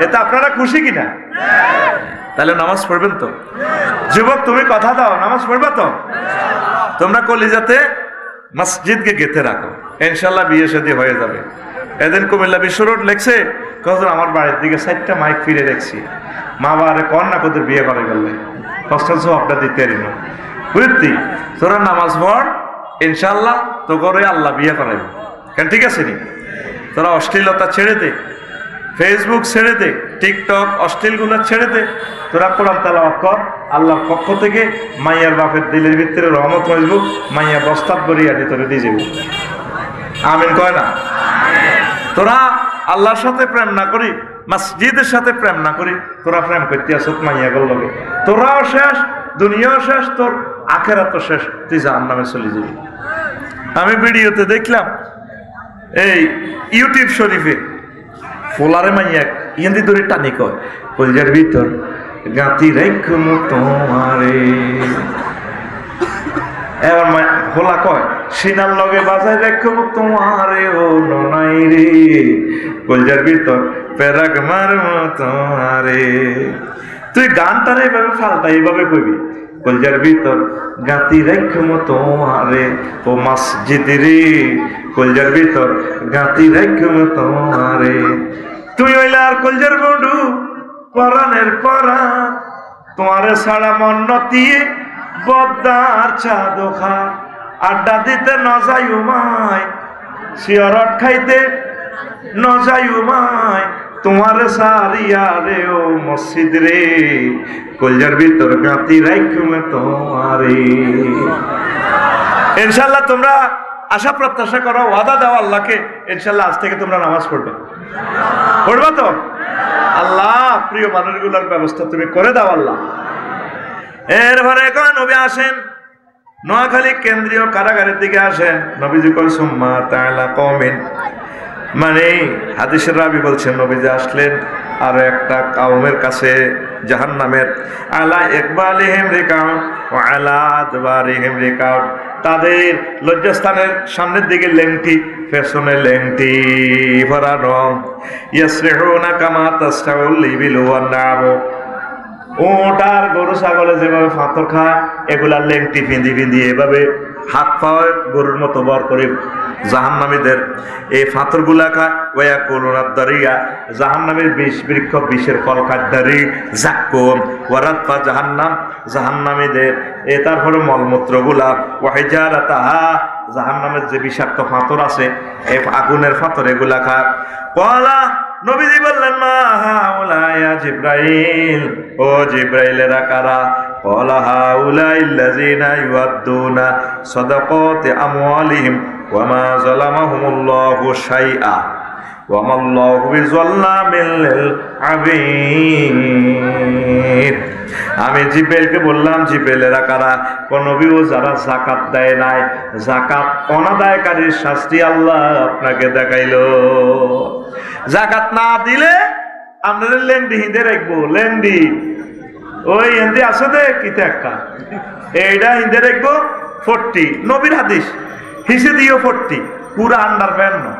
এতে আপনারা খুশি কিনা? তাহলে নামাজ পড়বেন তো? যুবক তুমি কথা দাও, নামাজ পড়বে তো? তোমরা কলিজাতে মসজিদকে গেঁথে রাখো, ইনশাল্লাহ বিয়ে শাদী হয়ে যাবে। এদিন কুমিল্লা বিশ্ব রোড লেখছে, কখন আমার বাড়ির দিকে 4টা মাইক ফিরে রেখছি, মা বাবারে কন্যা কোদের বিয়ে করে গেলে কষ্ট জবাবটা দিতে পারিনি। বুঝতি তোরা নামাজ পড়, ইনশাল্লাহ তো করে আল্লাহ বিয়ে করাবে। কেন ঠিক আছে নি? তোরা অশ্লীলতা ছেড়ে দে, ফেসবুক ছেড়ে দে, টিকটক অশ্লীলগুলো ছেড়ে দে, তোরা কোরআন তেলাওয়াত কর। আল্লাহর পক্ষ থেকে মাইয়ার বাপের দিলের ভিতরে রহমত হইব, মাইয়া বস্তাব করিয়া ভিতরে দিয়ে যাব। আমিন কয় না? তোরা আল্লাহর সাথে প্রেম না করি, মসজিদের সাথে প্রেম না করি, তোরা প্রেম করতে আসত মাইয়া গল লগে, তোরাও শেষ, দুনিয়াও শেষ, তোর আখেরাতও শেষ, তুই জাহান্নামে চলে যাবি। আমি ভিডিওতে দেখলাম এই ইউটিউব শরীফে ফোলারে মাইয়া ইয়েন্দি ধরে টানি কয়, কলজার ভিতর গাঁতি রেখম তোমারে। এবার ফোলা কয়, সিনার লগে বাজায় রেখম তোমারে ও ননাই রে, কলজার ভিতর পেরাক মারম তোমারে। তুই গানটারে এইভাবে ফালতা এইভাবে কইবি, কলজার ভিতর গাঁতি রেখম তোমারে ও মসজিদ রে, কলজার ভিতর গাঁতি রেখম তোমারে। তুই হইলে আর কলজার বন্ধু পরাণের পরা, তোমারে ছাড়া মন নতিয়ে বদ্দার চাদোখা, আড্ডা দিতে ন যাই উমায়, সিয়রট খাইতে ন যাই উমায়, তোমারে সারিয়া রে ও মসজিদ রে, কলজার ভিতর গাঁতি রাইখুমে তোমারে। ইনশাআল্লাহ তোমরা আশা প্রত্যাশা করো, ওয়াদা দাও আল্লাহকে, ইনশাআল্লাহ আজ থেকে তোমরা নামাজ পড়বে, পড়বা তো? আল্লাহ প্রিয় মানুষগুলোর ব্যবস্থা তুমি করে দাও আল্লাহ। এরপরে এখন নবী আসেন নোয়াখালী কেন্দ্রীয় কারাগারের দিকে আসেন। নবীজি কল সুম্মা তাআলা কওমিন, মানে হাদিসের রাবী বলছেন নবীজি আসলেন আর একটা কওমের কাছে জাহান্নামের, আলা ইকবালিহিম রিকাউ ওয়া আলা আদবারিহিম রিকাউ, তাদের লজ্জাস্থানের সামনের দিকে লেংটি, পেছনে লেংটি ভরানো। ইয়াসরিহুনা কামা তাসরাউল ইবিল ওয়ান নাম, ওট আর গরু ছাগলে যেভাবে ফাতর খায়, এগুলা লেংটি ফিন্দি ফিন্দি এভাবে হাত পাওয়া গরুর মতো বর করে জাহান্নামীদের এই ফাতর গুলা খায়। ওয়া কুলুনাদ দারিয়া, জাহান্নামের বিষ বৃক্ষ, বিষের ফল খাদ্দারি জাক্কুম ওয়ারাত পা জাহান্নাম, জাহান্নামীদের এ তারপরে মলমূত্র গুলা, ওয়াহিজারাতাহা, জাহান্নামের যে বিষাক্ত ফাতর আছে এই আগুনের ফাতর এগুলা খায়। কলা নবীজি বললেন, মা হাউলায়া জিব্রাইল, ও জিব্রাইলেরা কারা? কলা হাউলাইল্লাযিনা ইউআদ্দুনা সাদাকাতি আমওয়ালিহিম ওয়া মা যালামাহুমুল্লাহু শাইআ ওয়া মাল্লাহু বিযাল্লামিল লিল আবিদ। আমি জিব্রাইলকে বললাম, জিব্রাইলেরা কারা? নবীও যারা যাকাত দেয় নাই, যাকাত অনাদায়কারীর শাস্তি আল্লাহ আপনাকে দেখাইলো। যাকাত না দিলে আপনাদের লেন্ডি হিঁদে রাখবো, লেন্ডি ওই হিন্দি আছে দে কিতে একটা, এইটা হিঁদে রাখবো 40, নবীর হাদিস হিসে দিও 40, পুরা আন্ডার প্যান্ট না,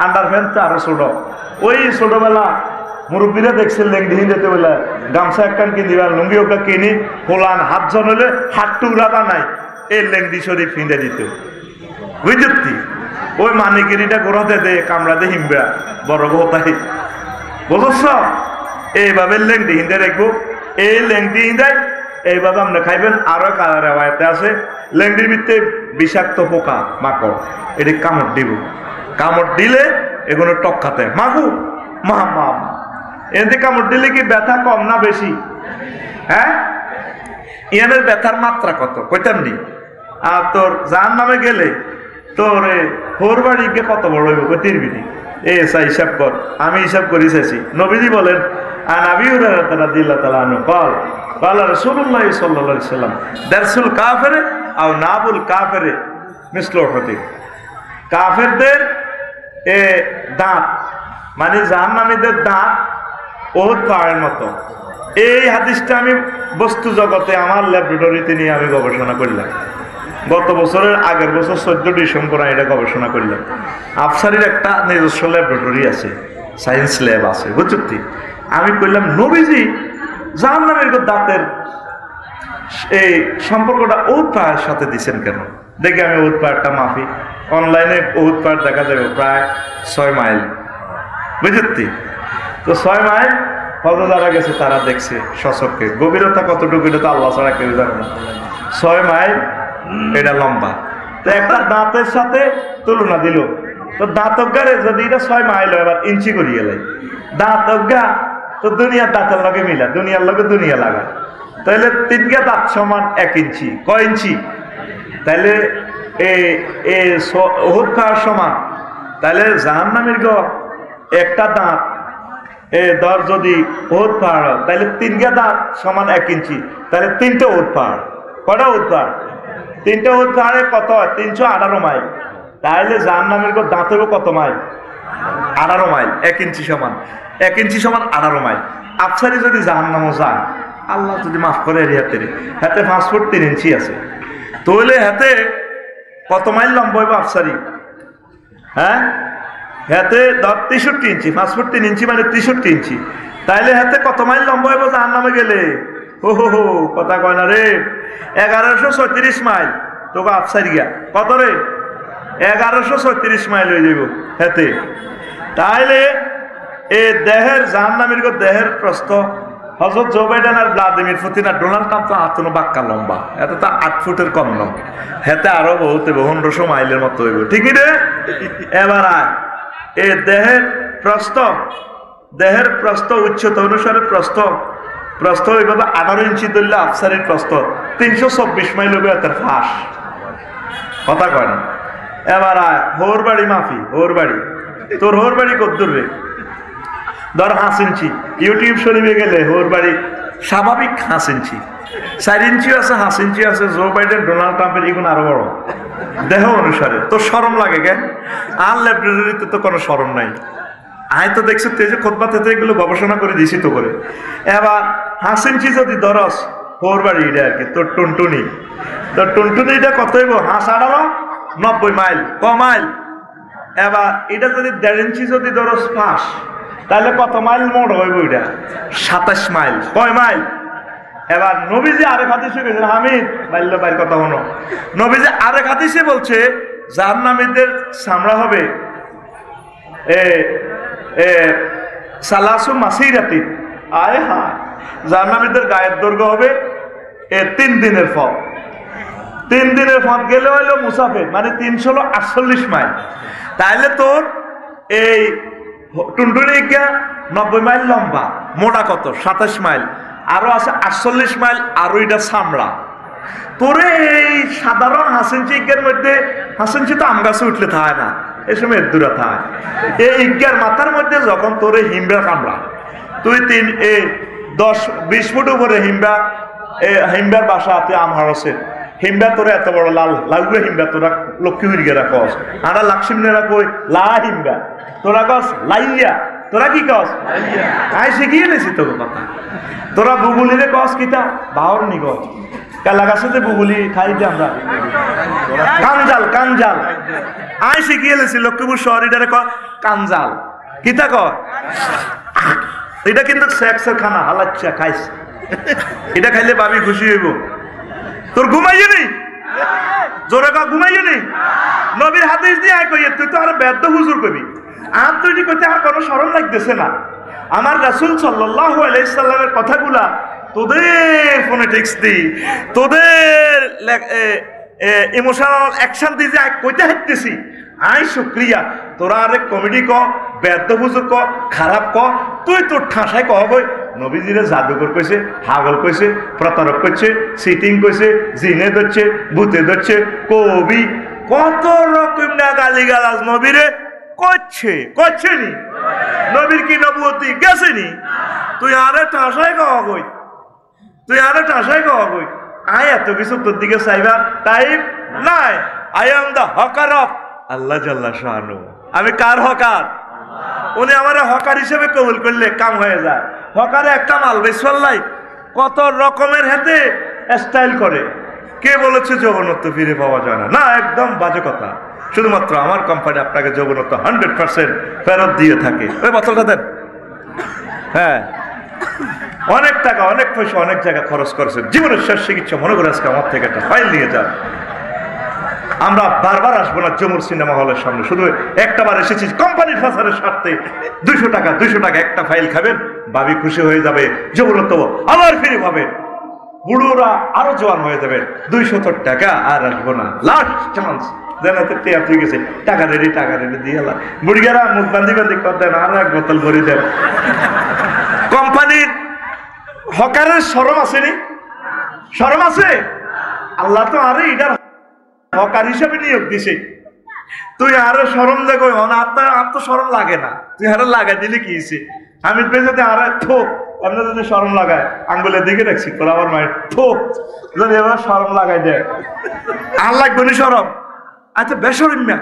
আন্ডার প্যান্ট তো আরো ছোট। ওই ছোটবেলা মুরব্বীরা দেখছেন লেংডি হিঁদেতে বলে গামছা একখান কিনি বা লুঙ্গি ওটা কিনি হোলান হাত জন হলে হাত টুকরা বানাই, এই লেংডি শরীফ হিঁদে দিত, বুঝতি? ওই মানিকিরিটা গোড়াতে দে কামড়াতে হিমবা বড় গোতাই, বুঝছ? এইভাবে লেংডি হিঁদে রাখবো, এই লেংডি হিঁদায় এইভাবে আপনি খাইবেন। আরো কালার রেওয়ায়তে আছে লেংডির ভিতরে বিষাক্ত পোকা মাকড়, এটি কামড় দিব, কামড় দিলে এগুলো টক খাতে মাগু মা মা, এতে কামড় দিলে কি ব্যথা কম না বেশি? হ্যাঁ, ইয়ানের ব্যথার মাত্রা কত কইতাম নি? আর তোর জাহান্নামে গেলে তোর হোর বাড়ি গিয়ে কত বড় হইব কইতিরবি নি? এসা হিসাব কর, আমি হিসাব করি চাইছি। নবীজি বলেন, আন আবি হুরায়রা রাদিয়াল্লাহু তাআলা আনহু قال قال রাসূলুল্লাহ সাল্লাল্লাহু আলাইহি ওয়াসাল্লাম দারসুল কাফির আও নাবুল কাফির মিসলু উহুদ। কাফেরদের দাঁত মানে জাহান্নামীদের দাঁত ওহুদ পাহাড়ের মতো। এই হাদিসটা আমি বস্তু জগতে আমার ল্যাবরেটরিতে নিয়ে আমি গবেষণা করলাম। গত বছরের আগের বছর 14 ডিসেম্বর এটা গবেষণা করলাম। আফসারির একটা নিজস্ব ল্যাবরেটরি আছে, সায়েন্স ল্যাব আছে, বুঝছি। আমি কইলাম নবীজি জাহান্নামের দাঁতের এই সম্পর্কটা ওহুদ পাহাড়ের সাথে দিচ্ছেন কেন? দেখি আমি ওহুদ পাহাড়টা মাপি। অনলাইনে ওহুদ পাহাড় দেখা যাবে প্রায় 6 মাইল, বুঝছি। তো 6 মাইল কত যারা গেছে তারা দেখছে সচক্ষে। গভীরতা কতটুকু এটা তো আল্লাহ ছাড়া কেউ জানে না। 6 মাইল এটা লম্বা। তো একটা দাঁতের সাথে তুলনা দিল, তো দাঁত অজ্ঞারে যদি এটা 6 মাইল হয়, এবার ইঞ্চি করিয়ে লাই দাঁত অজ্ঞা, তো দুনিয়ার দাঁতের লগে মিলা, দুনিয়ার লগে দুনিয়া লাগা, তাহলে 3 দাঁত সমান 1 ইঞ্চি। কয় ইঞ্চি? তাহলে ওহুদ পাহাড় সমান। তাহলে জাহান্নামের একটা দাঁত ধর যদি ওহুদ পাহাড় হয়, তাহলে 3 দাঁত সমান 1 ইঞ্চি। তাহলে 3টে ওহুদ পাহাড়। কটা ওহুদ পাহাড়? 3টে ওহুদ পাহাড়ে কত হয়? 318 মাইল। তাহলে জাহান্নামের দাঁত হবে কত মাইল? 18 মাইল। 1 ইঞ্চি সমান 1 ইঞ্চি সমান 18 মাইল। আফসারি যদি জাহান্নামও যায়, আল্লাহ যদি মাফ করে হাতে 5 ফুট 3 ইঞ্চি আছে, তাহলে হাতে কত মাইল লম্বা হইব আফসারি? হ্যাঁ, হাতে ধর 63 ইঞ্চি, 5 ফুট 3 ইঞ্চি মানে 63 ইঞ্চি। তাইলে হাতে কত মাইল লম্বা হইব জাহান্নামে গেলে? হো কথা কয় না রে, 1136 মাইল। তোকে আফসারি গিয়া কত রে? 1136 মাইল হয়ে যাইব হাতে। তাইলে এই দেহের জাহান্নামের দেহের প্রস্থ হযরত জো বাইডেন আর ভ্লাদিমির পুতিন আর ডোনাল্ড ট্রাম্প তো আতনো বাক্কা লম্বা, এত তো 8 ফুটের কম নয়। হেতে আরো বহুত 1500 মাইলের মতো হইব, ঠিকই রে? এবার এই দেহের প্রস্থ উচ্চতা অনুসারে প্রস্থ ওইভাবে 18 ইঞ্চি ধরলে আফসারির প্রস্থ 324 মাইল হবে এত ফাঁস। কথা কয় না। এবার হোর বাড়ি মাফি, হোর বাড়ি তোর হোর বাড়ি কদ্দুর রে? ধর 5 ইঞ্চি। ইউটিউব শরীফে গেলে হোর বাড়ি স্বাভাবিক 5 ইঞ্চি, 4 ইঞ্চি আছে, 5 ইঞ্চি আছে। জো বাইডেন ডোনাল্ড ট্রাম্পের এগুলো আরো বড় দেহ অনুসারে। তোর শরম লাগে কেন? আর ল্যাবরেটরিতে তো কোনো শরম নাই। আয় তো দেখছো তেজে খোদবাতে তো এগুলো গবেষণা করে দিছি তো করে। এবার 5 ইঞ্চি যদি ধরস হোর বাড়ি এটা আর কি তোর টুনটুনি, তোর টুনটুনিটা কত হইব? 90 মাইল। ক মাইল? এবার এটা যদি 1.5 ইঞ্চি যদি ধরস ফাঁস, তাহলে কত মাইল মোট হইব? এটা 27 মাইল। কয় মাইল? এবার নবীজি আরেক হাদিসে বলেছেন, হামিদ বাল্য বাইর কথা হলো, নবীজি আরেক হাদিসে বলছে জাহান্নামীদের চামড়া হবে সালাসু মাসিরাতিন। আয় হায়, জাহান্নামীদের গায়ের দৈর্ঘ্য হবে 3 দিনের পথ। 3 দিনের পথ গেলে হইলো মুসাফির, মানে 348 মাইল। তাইলে তোর এই টুনটুনি 90 মাইল লম্বা, মোটা কত? 27 মাইল। আরো আছে 48 মাইল, আরো এটা চামড়া। তোরে এই সাধারণ হাসিনচিকের মধ্যে, হাসিনচি তো আম গাছে উঠলে থাকে না, এই সময় দূরে থাকে। এই ইজ্ঞার মাথার মধ্যে যখন তোরে হিমড়া কামড়া, তুই 10-20 ফুট উপরে হিমবার বাসা তুই আম হারসের হিমবা তোরা এত বড় লাল লাগবে হিমবা তোরা লক্ষ্মী হইগেরা কস আরা লাক্ষ্মীরা কই লা হিমবা তোরা কস লাইয়া তোরা কি কস আই শিখিয়ে নিছি তোর কথা তোরা বুবুলিরে কস কিতা বাহর নি গছ কালা গাছেতে বুবুলি খাই যে আমরা কাঞ্জাল কাঞ্জাল আই শিখিয়ে নিছি লক্ষ্মীপুর শহরিটারে ক কাঞ্জাল কিতা কয় এটা কিন্তু সেক্সের খানা হালাচ্ছা খাইস এটা খাইলে ভাবি খুশি হইব তোর ঘুমাইয়ে নি জোরে কা ঘুমাইয়ে নি নবীর হাদিস দিয়ে আই কইয়ে তুই তো আর বেদ্য হুজুর কবি আর তুই কইতে আর কোনো শরম লাগতেছে না আমার রাসূল সাল্লাল্লাহু আলাইহি সাল্লামের কথাগুলা তোদের ফোনেটিক্স দি তোদের ইমোশনাল অ্যাকশন দিয়ে যে কইতে হাঁটতেছি আই শুক্রিয়া তোরা আরে কমেডি ক বেদ্য হুজুর ক খারাপ ক তুই তোর ঠাসায় কহ কই নবীজিরে জাদুকর কইছে হাগল কইছে প্রতারক কইছে সিটিং কইছে জিনে ধরছে ভূতে ধরছে কবি কত রকম না গালিগালাজ নবীরে করছে করছে নি নবীর কি নবুয়তি গেছে নি তুই আরে ঠাসায় কহ কই তুই আরে ঠাসায় কহ কই আয় এত কিছু তোর দিকে চাইবা টাইম নাই I am the hawker of আল্লাহ জাল্লা শানু আমি কার হকার উনি আমার হকার হিসেবে কবুল করলে কাম হয়ে যায় হকারে একটা মাল বেসল্লাই কত রকমের হাতে স্টাইল করে। কে বলেছে যৌবনত্ব ফিরে পাওয়া যায় না? না, একদম বাজে কথা। শুধুমাত্র আমার কোম্পানি আপনাকে যৌবনত্ব 100% ফেরত দিয়ে থাকে। ওই বোতলটা দেন। হ্যাঁ, অনেক টাকা অনেক পয়সা অনেক জায়গায় খরচ করেছেন, জীবনের শেষ চিকিৎসা মনে করে আজকে আমার থেকে একটা ফাইল নিয়ে যান। আমরা বারবার আসবো না যমুর সিনেমা হলের সামনে, শুধু একটা বার এসেছি কোম্পানির ফাসারের স্বার্থে। 200 টাকা একটা ফাইল খাবেন, ভাবি খুশি হয়ে যাবে, যৌবনত্ব আবার ফিরে পাবেন, বুড়োরা আরো জোয়ান হয়ে যাবে। 200 টাকা আর আসবো না, লাস্ট চান্স। টাকা রেডি দিয়ে বুড়িয়ারা মুখ বান্ধি কর দেন, আরো এক বোতল ভরি দেন। কোম্পানির হকারের শরম আসেনি? শরম আছে? আল্লাহ তো আরে এটার হকার হিসাবে নিয়োগ দিছে, তুই আরো শরম দেখো। আত্মশরম লাগে না, তুই আরো লাগাই দিলি কি হয়েছে? আমি পেছনে আর থোক এমনি যদি শরম লাগায়, আঙ্গুলের দিকে রাখছি তোর আমার মায়ের থোক যদি এবার শরম লাগাই দেয়, আর লাগবে না শরম। আচ্ছা বেশরম্যা,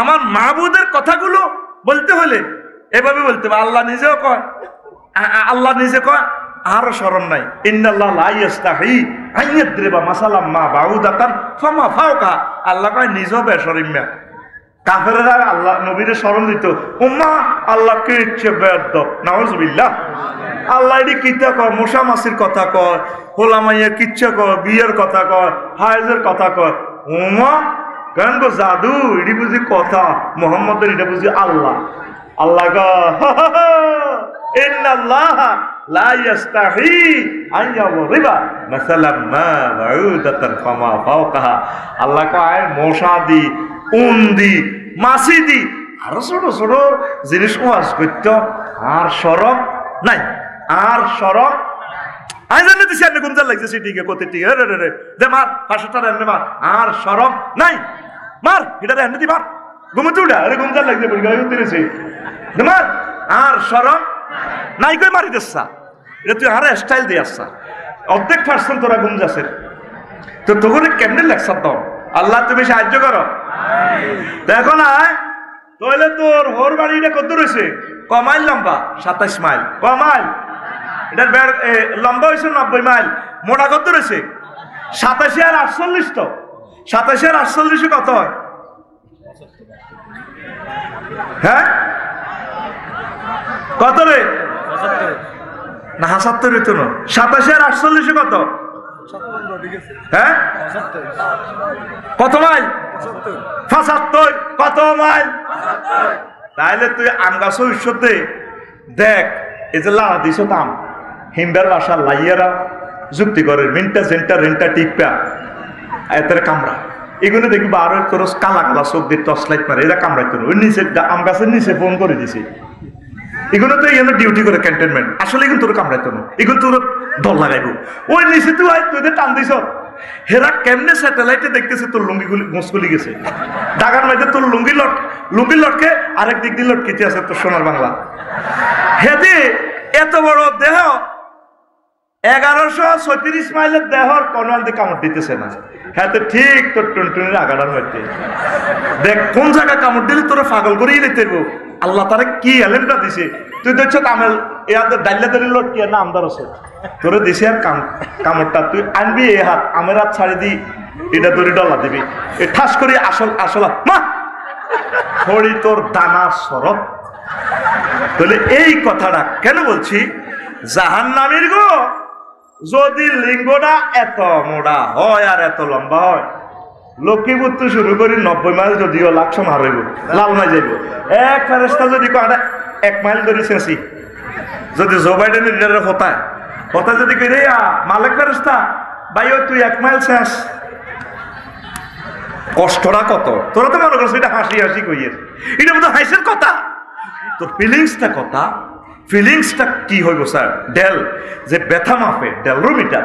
আমার মাহবুদের কথাগুলো বলতে হলে এভাবে বলতে হবে। আল্লাহ নিজেও কয়, আল্লাহ নিজে কয় আর শরম নাই। ইন্নাল্লাহ লা ইস্তাহি আন ইয়াদরিবা মাসালাম মা বাউদাতান ফামা ফাওকা। আল্লাহ কয় নিজেও বেশরম্যা। কাফেররা আল্লাহ নবীরে শরম দিত, উম্মা আল্লাহকে ইচ্ছে বেয়াদব, নাউজুবিল্লাহ। আল্লাহ এটি কিতা কয়, মশা মাছির কথা কয়, হোলা মাইয়ের কিচ্ছা কয়, বিয়ের কথা কয়, হায়েজের কথা কয়। উম্মা কেন গো জাদু, এটি বুঝি কথা, মোহাম্মদের এটা বুঝি আল্লাহ। আল্লাহ ইন্নাল্লাহ লা ইস্তাহি আন ইয়াদরিবা মাসালাম মা বাউদাতান ফামা ফাওকাহা। আল্লাহ কয় মশা দি, উন দি, মাছি দি, আরো ছোট ছোট জিনিস ওয়াজ করত, আর শরম নাই, আর শরম। আমি জানি দিছি আপনি গুমজার লাগছে সেটিকে কোথা টিকে রে দে মার 500 টাকা এমনি মার, আর শরম নাই, মার এটা এমনি দি মার, ঘুমোতে উঠা আরে গুমজার লাগছে বলি গায়ে উঠতেছে মার, আর শরম নাই কই মারি দিচ্ছা। এটা তুই আর স্টাইল দিয়ে আসছা, অর্ধেক পার্সেন্ট তোরা গুমজাসের, তো তোকে কেমনে লেকচার দাও। আল্লাহ তুমি সাহায্য করো। দেখো না তাহলে তোর হোর বাড়িটা কত রয়েছে? ক মাইল লম্বা? 27 মাইল। ক মাইল? এটার লম্বা হয়েছে 90 মাইল। মোটা কত রয়েছে? 87 আর 48। তো 87 আর 48 কত হয়? হ্যাঁ কত রে? না 75 হইতো না। 87 আর 48 কত? হ্যাঁ কত মাইল? 75। কত মাইল? তাইলে তুই আম গাছ ঈশ্বরতে দেখ, এই যে লাড়া দিছ তাম হিমবার বাসা লাইয়ারা যুক্তি করে মিনটা জেন্টা রেন্টা টিপা এতের কামড়া, এগুলো দেখবি আরো তোর কালা কালা চোখ দিয়ে টর্চ লাইট মারে, এরা কামড়াইতো না। ওই নিচে আম গাছের নিচে ফোন করে দিছে, এগুলো তো এখানে ডিউটি করে ক্যান্টনমেন্ট, আসলে এগুলো তোর কামড়াইতো না, এগুলো তোর দল লাগাইবো। ওই নিচে তুই তোদের টান দিছ, হেরা কেমনে স্যাটেলাইটে দেখতেছে তোর লুঙ্গিগুলি মুসগুলি গেছে, ডাগার মধ্যে তোর লুঙ্গি লটকে আরেক দিক দিয়ে লটকেতে আছে তোর সোনার বাংলা। হেদি এত বড় দেহ, 1136 মাইলের দেহর কোন আনতে কামড় দিতেছে না। হ্যাঁ তো ঠিক তোর টুনটুনির আগাড়ার মধ্যে দেখ কোন জায়গায় কামড় দিলে তোরা পাগল করেই নিতে পারবো। আল্লাহ তারা কি এলেনটা দিছে, তুই দেখছ কামেল ইয়াদের ডাইলা দড়ি লটকিয়া না আমদার আছে তোরে দিছে, আর কামড়টা তুই আনবি এ হাত আমের হাত ছাড়ি দি, এটা দড়ি ডলা দিবি, এ ঠাস করি আসল মা হরি তোর দানা সরব। তাহলে এই কথাটা কেন বলছি, জাহান্নামীর গো যদি লিঙ্গটা এত মোটা হয় আর এত লম্বা হয়, লক্ষ্মীপুর তো শুরু করি 90 মাইল যদিও লাকসম হারাইব, লাল মাই যাইব। এক ফেরেস্তা যদি কটা 1 মাইল ধরে শেষি, যদি জো বাইডেনের হতায় যদি কে রে মালিক ফেরেস্তা ভাই তুই 1 মাইল শেষ, কষ্টটা কত। তোরা তো মনে করছো এটা হাসি হাসি কইয়ের, এটা বোধ হাসির কথা, তোর ফিলিংসটা কথা। ফিলিংসটা কি হইব স্যার? ডেল যে ব্যথা মাপে ডেলরোমিটার,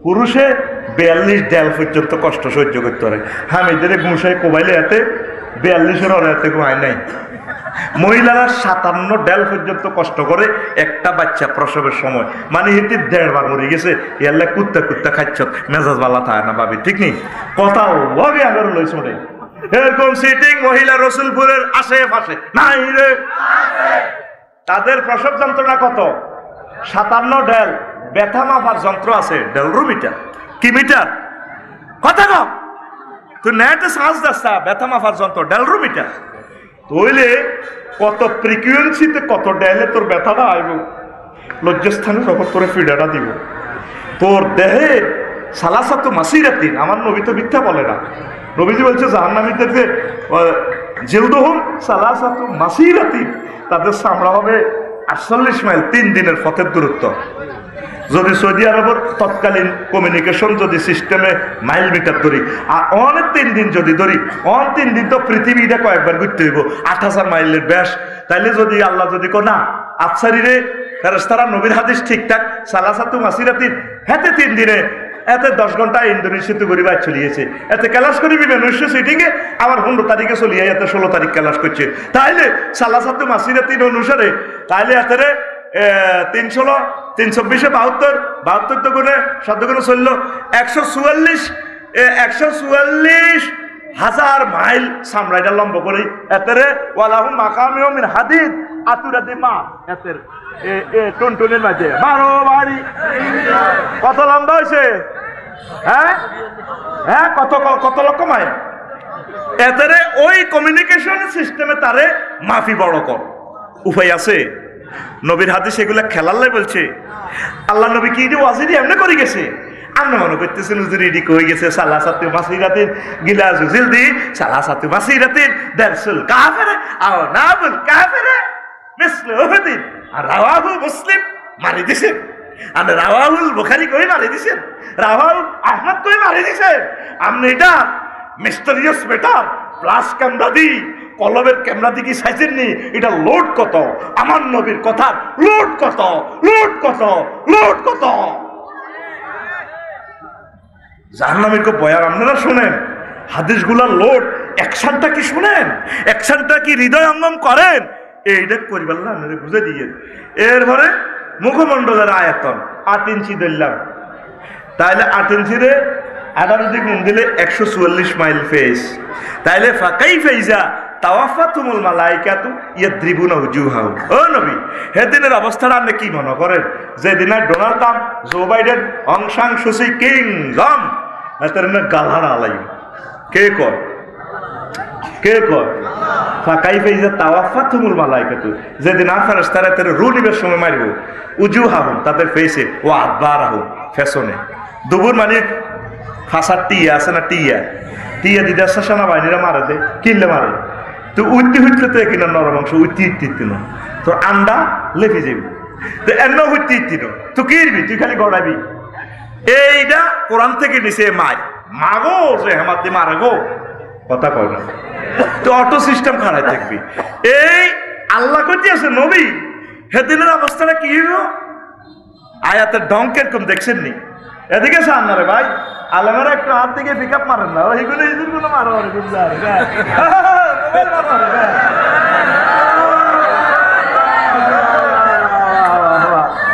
পুরুষে 42 ডেল পর্যন্ত কষ্ট সহ্য করতে পারে। হামিদের ঘুষায় কোবাইলে এতে 42-এর এতে ঘুমায় নাই। মহিলারা 57 ডেল পর্যন্ত কষ্ট করে একটা বাচ্চা প্রসবের সময়, মানে এটি 1.5 বার মরে গেছে। এলে কুত্তা খাচ্ছ মেজাজ বালা থাকে না ভাবি, ঠিক নেই কথা লগে আগার লইছ রে। এরকম সিটিং মহিলা রসুলপুরের আশেপাশে নাই রে। তাদের প্রসব যন্ত্রণা কত? 57 ডেল ব্যথা মাপার যন্ত্র আছে, ডেলরোমিটার। কি মিটার? কথা কম। তুই নেটে সার্চ দাসা ব্যথা মাপার যন্ত্র ডেলরোমিটার। তইলে কত ফ্রিকুয়েন্সিতে কত ডেলে তোর ব্যথাটা আইব, লজ্জাস্থানে যখন তোরে ফিডাটা দিব। তোর দেহে সালাসাতু মাসিরাতিন, আমার নবী তো মিথ্যা বলে না। নবীজি বলছে জাহান্নামীদেরকে জিলদুহুম সালাসাতু মাসিরাতিন, তাদের চামড়া হবে 48 মাইল, 3 দিনের পথের দূরত্ব। যদি সৌদি আরবের তৎকালীন কমিউনিকেশন যদি সিস্টেমে মাইল মিটার ধরি, আর অনেক 3 দিন যদি ধরি, 3 দিন তো পৃথিবীটা কয়েকবার ঘুরতে হইব, 8000 মাইলের ব্যাস। তাইলে যদি আল্লাহ যদি না আফসারি রে ফেরেশতারা নবীর হাদিস ঠিকঠাক সালাসাতু মাসিরাতিন, হেতে 3 দিনে এতে 10 ঘন্টা ইন্দোনেশিয়াতে গরিবাই চলিয়েছে, এতে ক্লাস করিবি মানুষ সিটিংয়ে, আবার 15 তারিখে চলিয়ে এতে 16 তারিখ ক্লাস করছে। তাইলে সালাসাতু মাসিরাতিন অনুসারে তাইলে এতে 316 324 72 72 তো গুণে 7 গুণে 16 144,000 মাইল সামরাইটা লম্ব করি এতে ওয়ালাহুম মাকামিউ মিন হাদিদ আতুরাদি মা এতে টুনটুনের মাঝে 12 বাড়ি। কত লম্বা হয়েছে? হ্যাঁ হ্যাঁ, কত লক্ষ মাইল। এতে ওই কমিউনিকেশন সিস্টেমে তারে মাফি বড় কর, উপায় আছে? নবীর হাদিস এগুলা খেলাল্লাই বলছে। আল্লাহ নবী কি ওয়াজিরি এমনি করে গেছে, আমরা মনে করতেছেন হুজুর এডি কই গেছে সালাসাতু মাসিরাতিন গিলাজু জিলদি সালাসাতু মাসিরাতিন দারসুল কাফির আও নাবুল কাফির মিসলু উহুদিন। আর রাওয়াহু মুসলিম মারি দিছেন, আর রাওয়াহুল বুখারী কই মারি দিছেন, রাওয়াহু আহমদ কই মারি দিছেন। আপনি এটা মিস্টেরিয়াস ম্যাটার প্লাস ক্যামেরা দি কলমের ক্যামেরা দিকে সাইজের নি, এটা লোড কত, আমার নবীর কথা লোড কত, লোড কত, লোড কত। জাহান্নামীর কো বয়ান আপনারা শুনেন, হাদিসগুলার লোড অ্যাকশনটা কি শুনেন, অ্যাকশনটা কি হৃদয় অঙ্গম করেন, এইটা করিবার না আপনারা বুঝে দিয়ে। এরপরে মুখমণ্ডলের আয়তন 8 ইঞ্চি ধরলাম, তাইলে 8 ইঞ্চিরে 18 দিক গুণ দিলে 144 মাইল ফেস। তাইলে ফাকাই ফাইজা তাওয়াফাতুমুল মালাইকাতু ইয়াদ্রিবুনা উজুহাহুম। ও নবী, সেদিনের অবস্থাটা আপনি কি মনে করেন? যেদিন ডোনাল্ড ট্রাম্প, জো বাইডেন, অং সান সুচি কিংডম এদের গালহারা আলাই কে কয়? কে কয়? ফাকাই ফাইজা তাওয়াফাতুমুল মালাইকাতু, যেদিন ফেরেশতারা এদের রু নিবার সময় মারিব, উজুহাহুম তাদের ফেসে, ও আদবারাহুম ফেশনে। দুপুর মানে ফাঁসার টিয়া আছে না, টিয়া টিয়া দিদা সেনা বাহিনীরা মারে দেয়, কিনলে মারে। তো উঠতে উঠলে তো কিনা নরম অংশ উঠতে ইত্তি না, তোর আন্ডা লেফে যাবি, তো এন্ন উঠতে ইত্তি না, তো কিনবি তুই খালি গড়াবি। এইটা কোরআন থেকে নিছে মাগো যে হেমার দিয়ে মারে গো, কথা কয় না, তো অটো সিস্টেম খারাপ থাকবি। এই আল্লাহ করতে আছে নবী, সেদিনের অবস্থাটা কি হইব? আয়াতের ঢং কিরকম দেখছেন নি? এদিকে চান না রে ভাই, আলমেরা একটু হাত থেকে পিক আপ মারেন না, ওইগুলো ইঁদুরগুলো মারো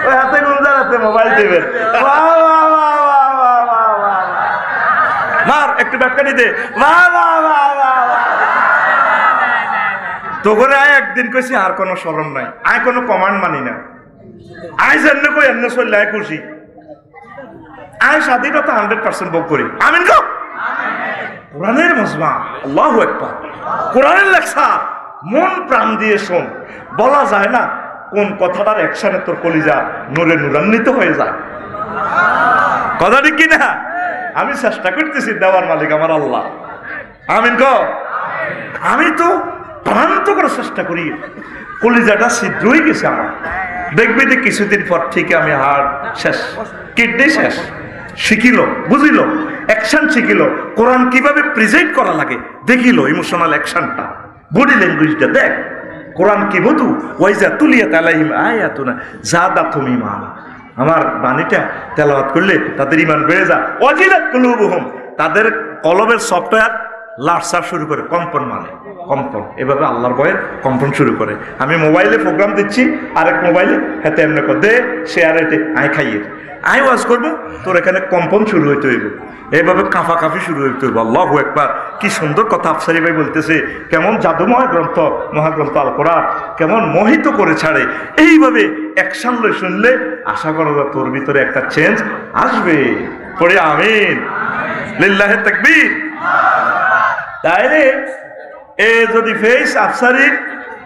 ওই হাতে গুঞ্জার হাতে মোবাইল দেবেন, মার একটু ব্যাটকানি দে, তো করে আয় একদিন কইছি আর কোনো স্মরণ নাই, আয় কোনো কমান্ড মানি না, আয় যেন কই এমনি চললে আয় খুশি, আয় স্বাধীনতা 100% ভোগ করি। আমিন গো। কোরআনের মজমা, আল্লাহু আকবার, কোরআনের লেখা মন প্রাণ দিয়ে শোন। বলা যায় না কোন কথাটার অ্যাকশনে তোর কলিজা নূরে নূরান্বিত হয়ে যায়। কথা ঠিক কিনা? আমি চেষ্টা করতেছি, দেওয়ার মালিক আমার আল্লাহ। আমিন গো। আমি তো প্রান্ত করে চেষ্টা করি, কলিজাটা ছিদ্র হয়ে গেছে আমার। দেখবি যে কিছুদিন পর থেকে আমি হার্ট শেষ, কিডনি শেষ, শিখিল, বুঝিল, অ্যাকশন শিখিল, কোরআন কিভাবে প্রেজেন্ট করা লাগে দেখিল, ইমোশনাল অ্যাকশনটা, বডি ল্যাঙ্গুয়েজটা দেখ। কোরআন কি বধু ওয়াইজা তুলিয়াত আলাইহিম আয়াতুনা যাদাতুহুম ঈমানা। আমার বাণীটা তেলাওয়াত করলে তাদের ঈমান বেড়ে যায়। ওয়াজিলাত কুলুবুহুম, তাদের কলবের সফটওয়্যার লাড়সার শুরু করে, কম্পন মানে কম্পন, এভাবে আল্লাহর ভয়ে কম্পন শুরু করে। আমি মোবাইলে প্রোগ্রাম দিচ্ছি, আরেক মোবাইলে হাতে এমনি কর দে শেয়ার এটে আই খাইয়ে আই ওয়াজ করবো, তোর এখানে কম্পন শুরু হইতে হইব, এইভাবে কাফাকাফি শুরু হইতে হইব। আল্লাহু আকবার। কি সুন্দর কথা আফসারি ভাই বলতেছে, কেমন জাদুময় গ্রন্থ, মহাগ্রন্থ আল কোরআন কেমন মোহিত করে ছাড়ে। এইভাবে অ্যাকশন লই শুনলে আশা করা যায় তোর ভিতরে একটা চেঞ্জ আসবে। পড়ে আমিন, লিল্লাহি তাকবীর। তাইলে এ যদি ফেস আফসারির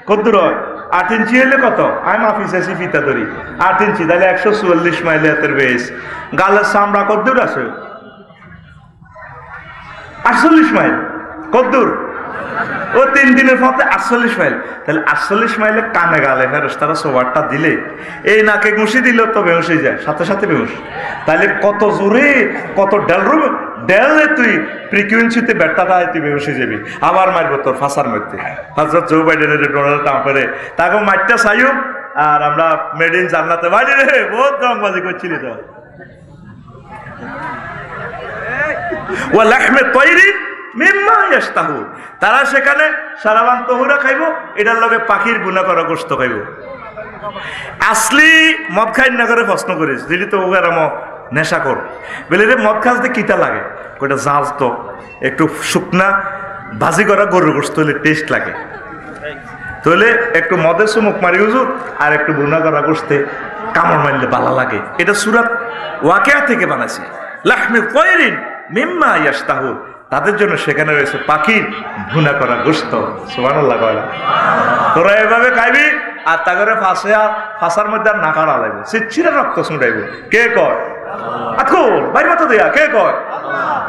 কদ্দুর হয় 8 ইঞ্চি হলে কত, আমি মাফি চাইছি ফিতা ধরি 8 ইঞ্চি, তাহলে 144 মাইল হাতের বেশ। গালের চামড়া কদ্দুর আছে 48 মাইল, কদ্দুর ও 3 দিনের পথে 48 মাইল, তাহলে 48 মাইলে কানে গালে ফেরেশতারা সোবারটা দিলে এই নাকে ঘুষি দিল তো বেহুশ হয়ে যায়, সাথে সাথে বেহুশ। তাহলে কত জোরে কত ডেলে তুই ফ্রিকুয়েন্সিতে ব্যাটটা তুই বেহুশ হয়ে যাবি, আবার মারবো তোর ফাঁসার মধ্যে। হযরত জো বাইডেনের ডোনাল্ড ট্রাম্পের তাকে মারটা চাইও, আর আমরা মেড ইন জান্নাতে বাইরে রে বহুত রংবাজি করছিলি তো। ওয়া লাহমে তায়রিন মিম্মা ইয়াশতাহু, তারা সেখানে সারাবান তহুরা খাইব, এটার লগে পাখির গুণা করা গোশত খাইব। আসলি মদ খাই না করে প্রশ্ন করিস দিলি তো ওগারাম নেশা কর বলে রে মদ খাসতে কিতা লাগে, ওইটা জাজ তো একটু শুকনা ভাজি করা গরুর গোশত হলে টেস্ট লাগে, তাহলে একটু মদের চুমুক মারি হুজুর আর একটু গুণা করা গোশতে কামড় মারলে ভালো লাগে। এটা সূরা ওয়াকিয়া থেকে বানাইছে, লাহমে তায়রিন মিম্মা ইয়াশতাহু, তাদের জন্য সেখানে রয়েছে পাখির ভুনা করা গোশত। সুবহানাল্লাহ কয়লা তোরা এভাবে খাইবি আর তা করে ফাঁসার মধ্যে আর না কাড়া লাগবে, সিচ্ছিরে রক্ত ছুঁড়াইব। কে কয় আতকুল ভাই মতো দেয়া, কে কয়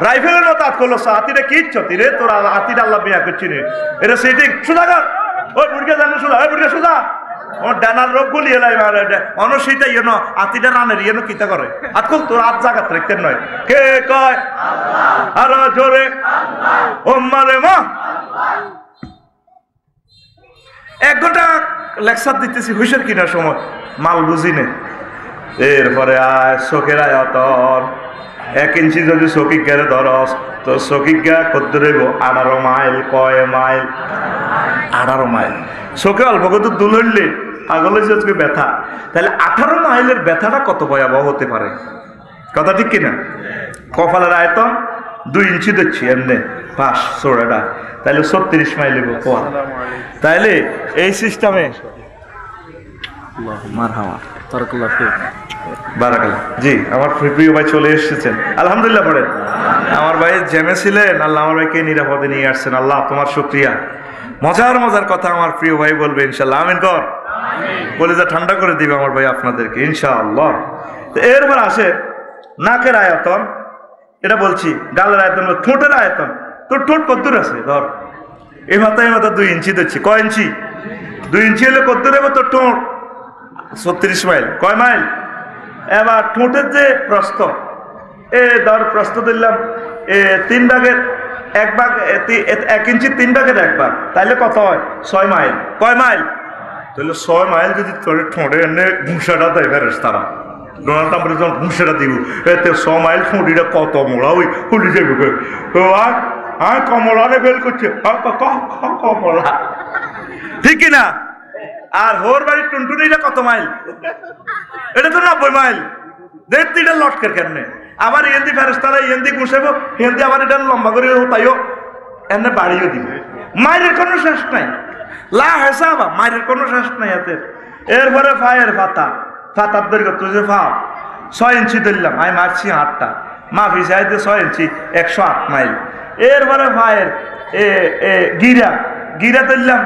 রাইফেলের মতো আতকুল আতিটা কি ইচ্ছতি রে তোরা আতিটা আল্লাহ বিয়া করছি রে, এটা সেটি সোজা কর, ওই বুড়িকে জানো সোজা, ওই বুড়িকে সোজা, ওর ডানার রোগ গুলি এলাই অনসইটা ইয়েন আতিটা রানের ইয়েন কিতা করে আতকুল তোর আত জাগাত রাখতেন নয়। কে কয় আরো জোরে ও মারে মা। 1 ঘন্টা লেকচার দিতেছি হুইসের কিনার সময় মাল বুঝিনে, এরপরে আয় চোখের আয়তন 1 ইঞ্চি যদি চকিক গেলে ধরস তো চকিক গা করতে রইব 18 মাইল। কয় মাইল? 18 মাইল। চোখে অল্প কত দুল হইলে আগলে যে ব্যথা, তাহলে 18 মাইলের ব্যথাটা কত ভয়াবহ হতে পারে, কথা ঠিক কিনা? কপালের আয়তন 2 ইঞ্চি দিচ্ছি এমনি পাশ চোড়াটা, তাহলে 36 মাইল কোয়া। তাইলে এই সিস্টেমে জি আমার প্রিয় ভাই চলে এসেছেন আলহামদুলিল্লাহ। পড়েন আমার ভাই জেমে ছিলেন, আল্লাহ আমার ভাইকে নিরাপদে নিয়ে আসছেন, আল্লাহ তোমার শুকরিয়া। মজার মজার কথা আমার প্রিয় ভাই বলবে ইনশাল্লাহ, আমিন কর, কলিজা ঠান্ডা করে দিবে আমার ভাই আপনাদেরকে ইনশাআল্লাহ। এরপর আসে নাকের আয়তন, এটা বলছি, গালের আয়তন, ঠোঁটের আয়তন। তোর ঠোঁট কদ্দুর আছে ধর, এই মাথায় 2 ইঞ্চি দিচ্ছি। কয় ইঞ্চি? 2 ইঞ্চি হলে কদ্দুর হবে তোর ঠোঁট? 36 মাইল। কয় মাইল? এবার ঠোঁটের যে প্রস্থ, ধর প্রস্থ দিলাম 3 ভাগের 1 ভাগ, 1 ইঞ্চি 3 ভাগের 1 ভাগ, তাইলে কত হয়? 6 মাইল। কয় মাইল? তাহলে 6 মাইল যদি তোর ঠোঁটে এনে ঘুষাটা দেয় ফেরেশতারা, ডোনাল্ড ট্রাম্পের যখন ঘুষাটা দিব এতে 6 মাইল ঠোঁটিটা কত মোড়া ওই খুলি যাবে। আর কমলারে বেল করছে কমলা, ঠিক কিনা? আর হোর বাড়ির টুনটুনিটা কত মাইল? এটা তো 90 মাইল। দেখতে এটা লটকের কেমনে, আবার ইয়েন্দি ফেরেশতারা ইয়েন্দি ঘুষাবো, হিন্দি আবার এটা লম্বা করে তাইও এমনি বাড়িও দিব। মায়ের কোনো শেষ নাই, লা হেসাবা, মায়ের কোনো শেষ নাই হাতের। এরপরে ফায়ের ফাতার দৈর্ঘ্য তুই যে ফাও 6 ইঞ্চি ধরলাম, আমি মারছি 8টা, মাফি চাইতে 6 ইঞ্চি 108 মাইল। এরপরে ফায়ের গিরা ধরলাম,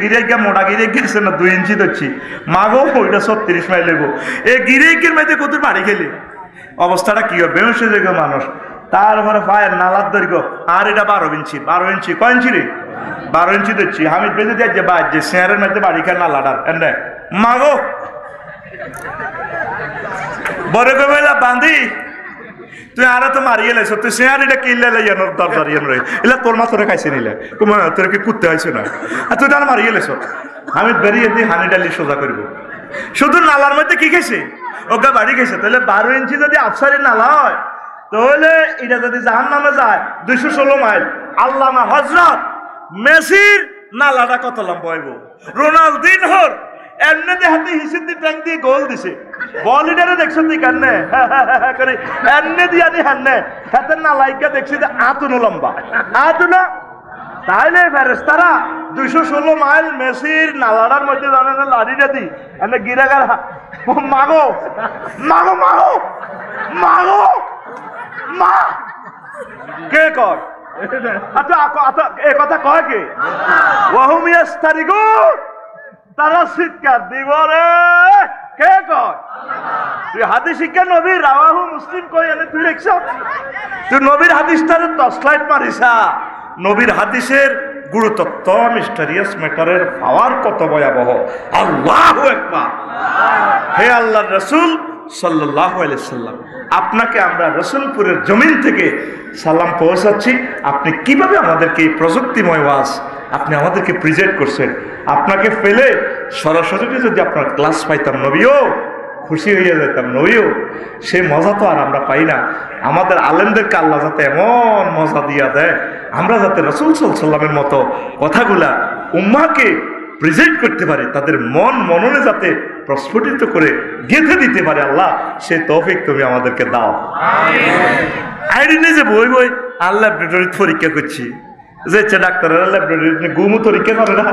গিরে গিয়া মোটা গিরে গেছে না 2 ইঞ্চি ধরছি, মাগো ওইটা 36 মাইল লেগো। গিরে গির মাইতে কত বাড়ি গেলে অবস্থাটা কি হবে? বেহুশ হয়ে যাবে মানুষ। তারপরে ফায়ের নালার দৈর্ঘ্য, আর এটা 12 ইঞ্চি। 12 ইঞ্চি কয় ইঞ্চি রে? 12 ইঞ্চি ধরছি। হামিদ বেঁধে দিয়ে যে বাদ যে শেয়ারের মধ্যে বাড়ি খায় নালাটার এনে মাগো বড় কবেলা বান্ধি তুই আর তো মারিয়ে লাইছ, তুই শেয়ার এটা কিনলে লাইয়ানোর দরকার ইয়ে রয়ে এলা তোর মা তোরে খাইছে নিলে তোর কি কুত্তে হয়েছে না, আর তুই তার মারিয়ে লাইছ। আমি বেরিয়ে দিয়ে হানি ডালি সোজা করব, শুধু নালার মধ্যে কি খাইছে? ওকে বাড়ি খাইছে। তাহলে 12 ইঞ্চি যদি আফসারি নালা হয়, তাহলে এটা যদি জাহান্নামে যায় 216 মাইল। আল্লামা হযরত মেসির নালাটা কত লম্বা হইব? রোনালদিনহোর এমনি হাতে হিসেব দিয়ে ট্যাঙ্ক দিয়ে গোল দিছে, বল এটারে দেখছেন তুই কান্নে করে এমনি দিয়া দি হান্নে হাতের নালাইকা দেখছি যে আতুনো লম্বা, আতুনো তাইলে ফেরেশতারা 216 মাইল মেসির নালাড়ার মধ্যে জানেন লাড়িটা দি এনে গিরাগার মাগো মাগো মাগো মাগো মা কে কর আচ্ছা আচ্ছা এই কথা কয় কে ওয়াহুম ইয়াস্তারিগুন তারা চিৎকার দিব রে কে কয় তুই হাদিস শিক্ষা নবী রাওয়াহু মুসলিম কই এনে তুই দেখছ তুই নবীর হাদিসটারে টর্চলাইট মারিসা নবীর হাদিসের গুরুতত্ত্ব মিস্টারিয়াস ম্যাটারের পাওয়ার কত ভয়াবহ আল্লাহু আকবার হে আল্লাহর রাসূল সাল্লাল্লাহু আলাইহি সাল্লাম আপনাকে আমরা রসুলপুরের জমিন থেকে সালাম পৌঁছাচ্ছি আপনি কিভাবে আমাদেরকে এই প্রযুক্তিময় ওয়াজ আপনি আমাদেরকে প্রেজেন্ট করছেন আপনাকে পেলে সরাসরি যদি আপনার ক্লাস পাইতাম নবীও খুশি হয়ে যেতাম নবীও সে মজা তো আর আমরা পাই না আমাদের আলেমদেরকে আল্লাহ যাতে এমন মজা দিয়া দেয় আমরা যাতে রাসূল সাল্লাল্লাহু আলাইহি ওয়াসাল্লামের মতো কথাগুলা উম্মাহকে প্রেজেন্ট করতে পারে তাদের মননে যাতে প্রস্ফুটিত করে গেঁথে দিতে পারে আল্লাহ সে তৌফিক তুমি আমাদেরকে দাও আইডিনে যে বই বই আর ল্যাবরেটরি পরীক্ষা করছি যে ডাক্তারের ল্যাবরেটরি গুমু পরীক্ষা করে না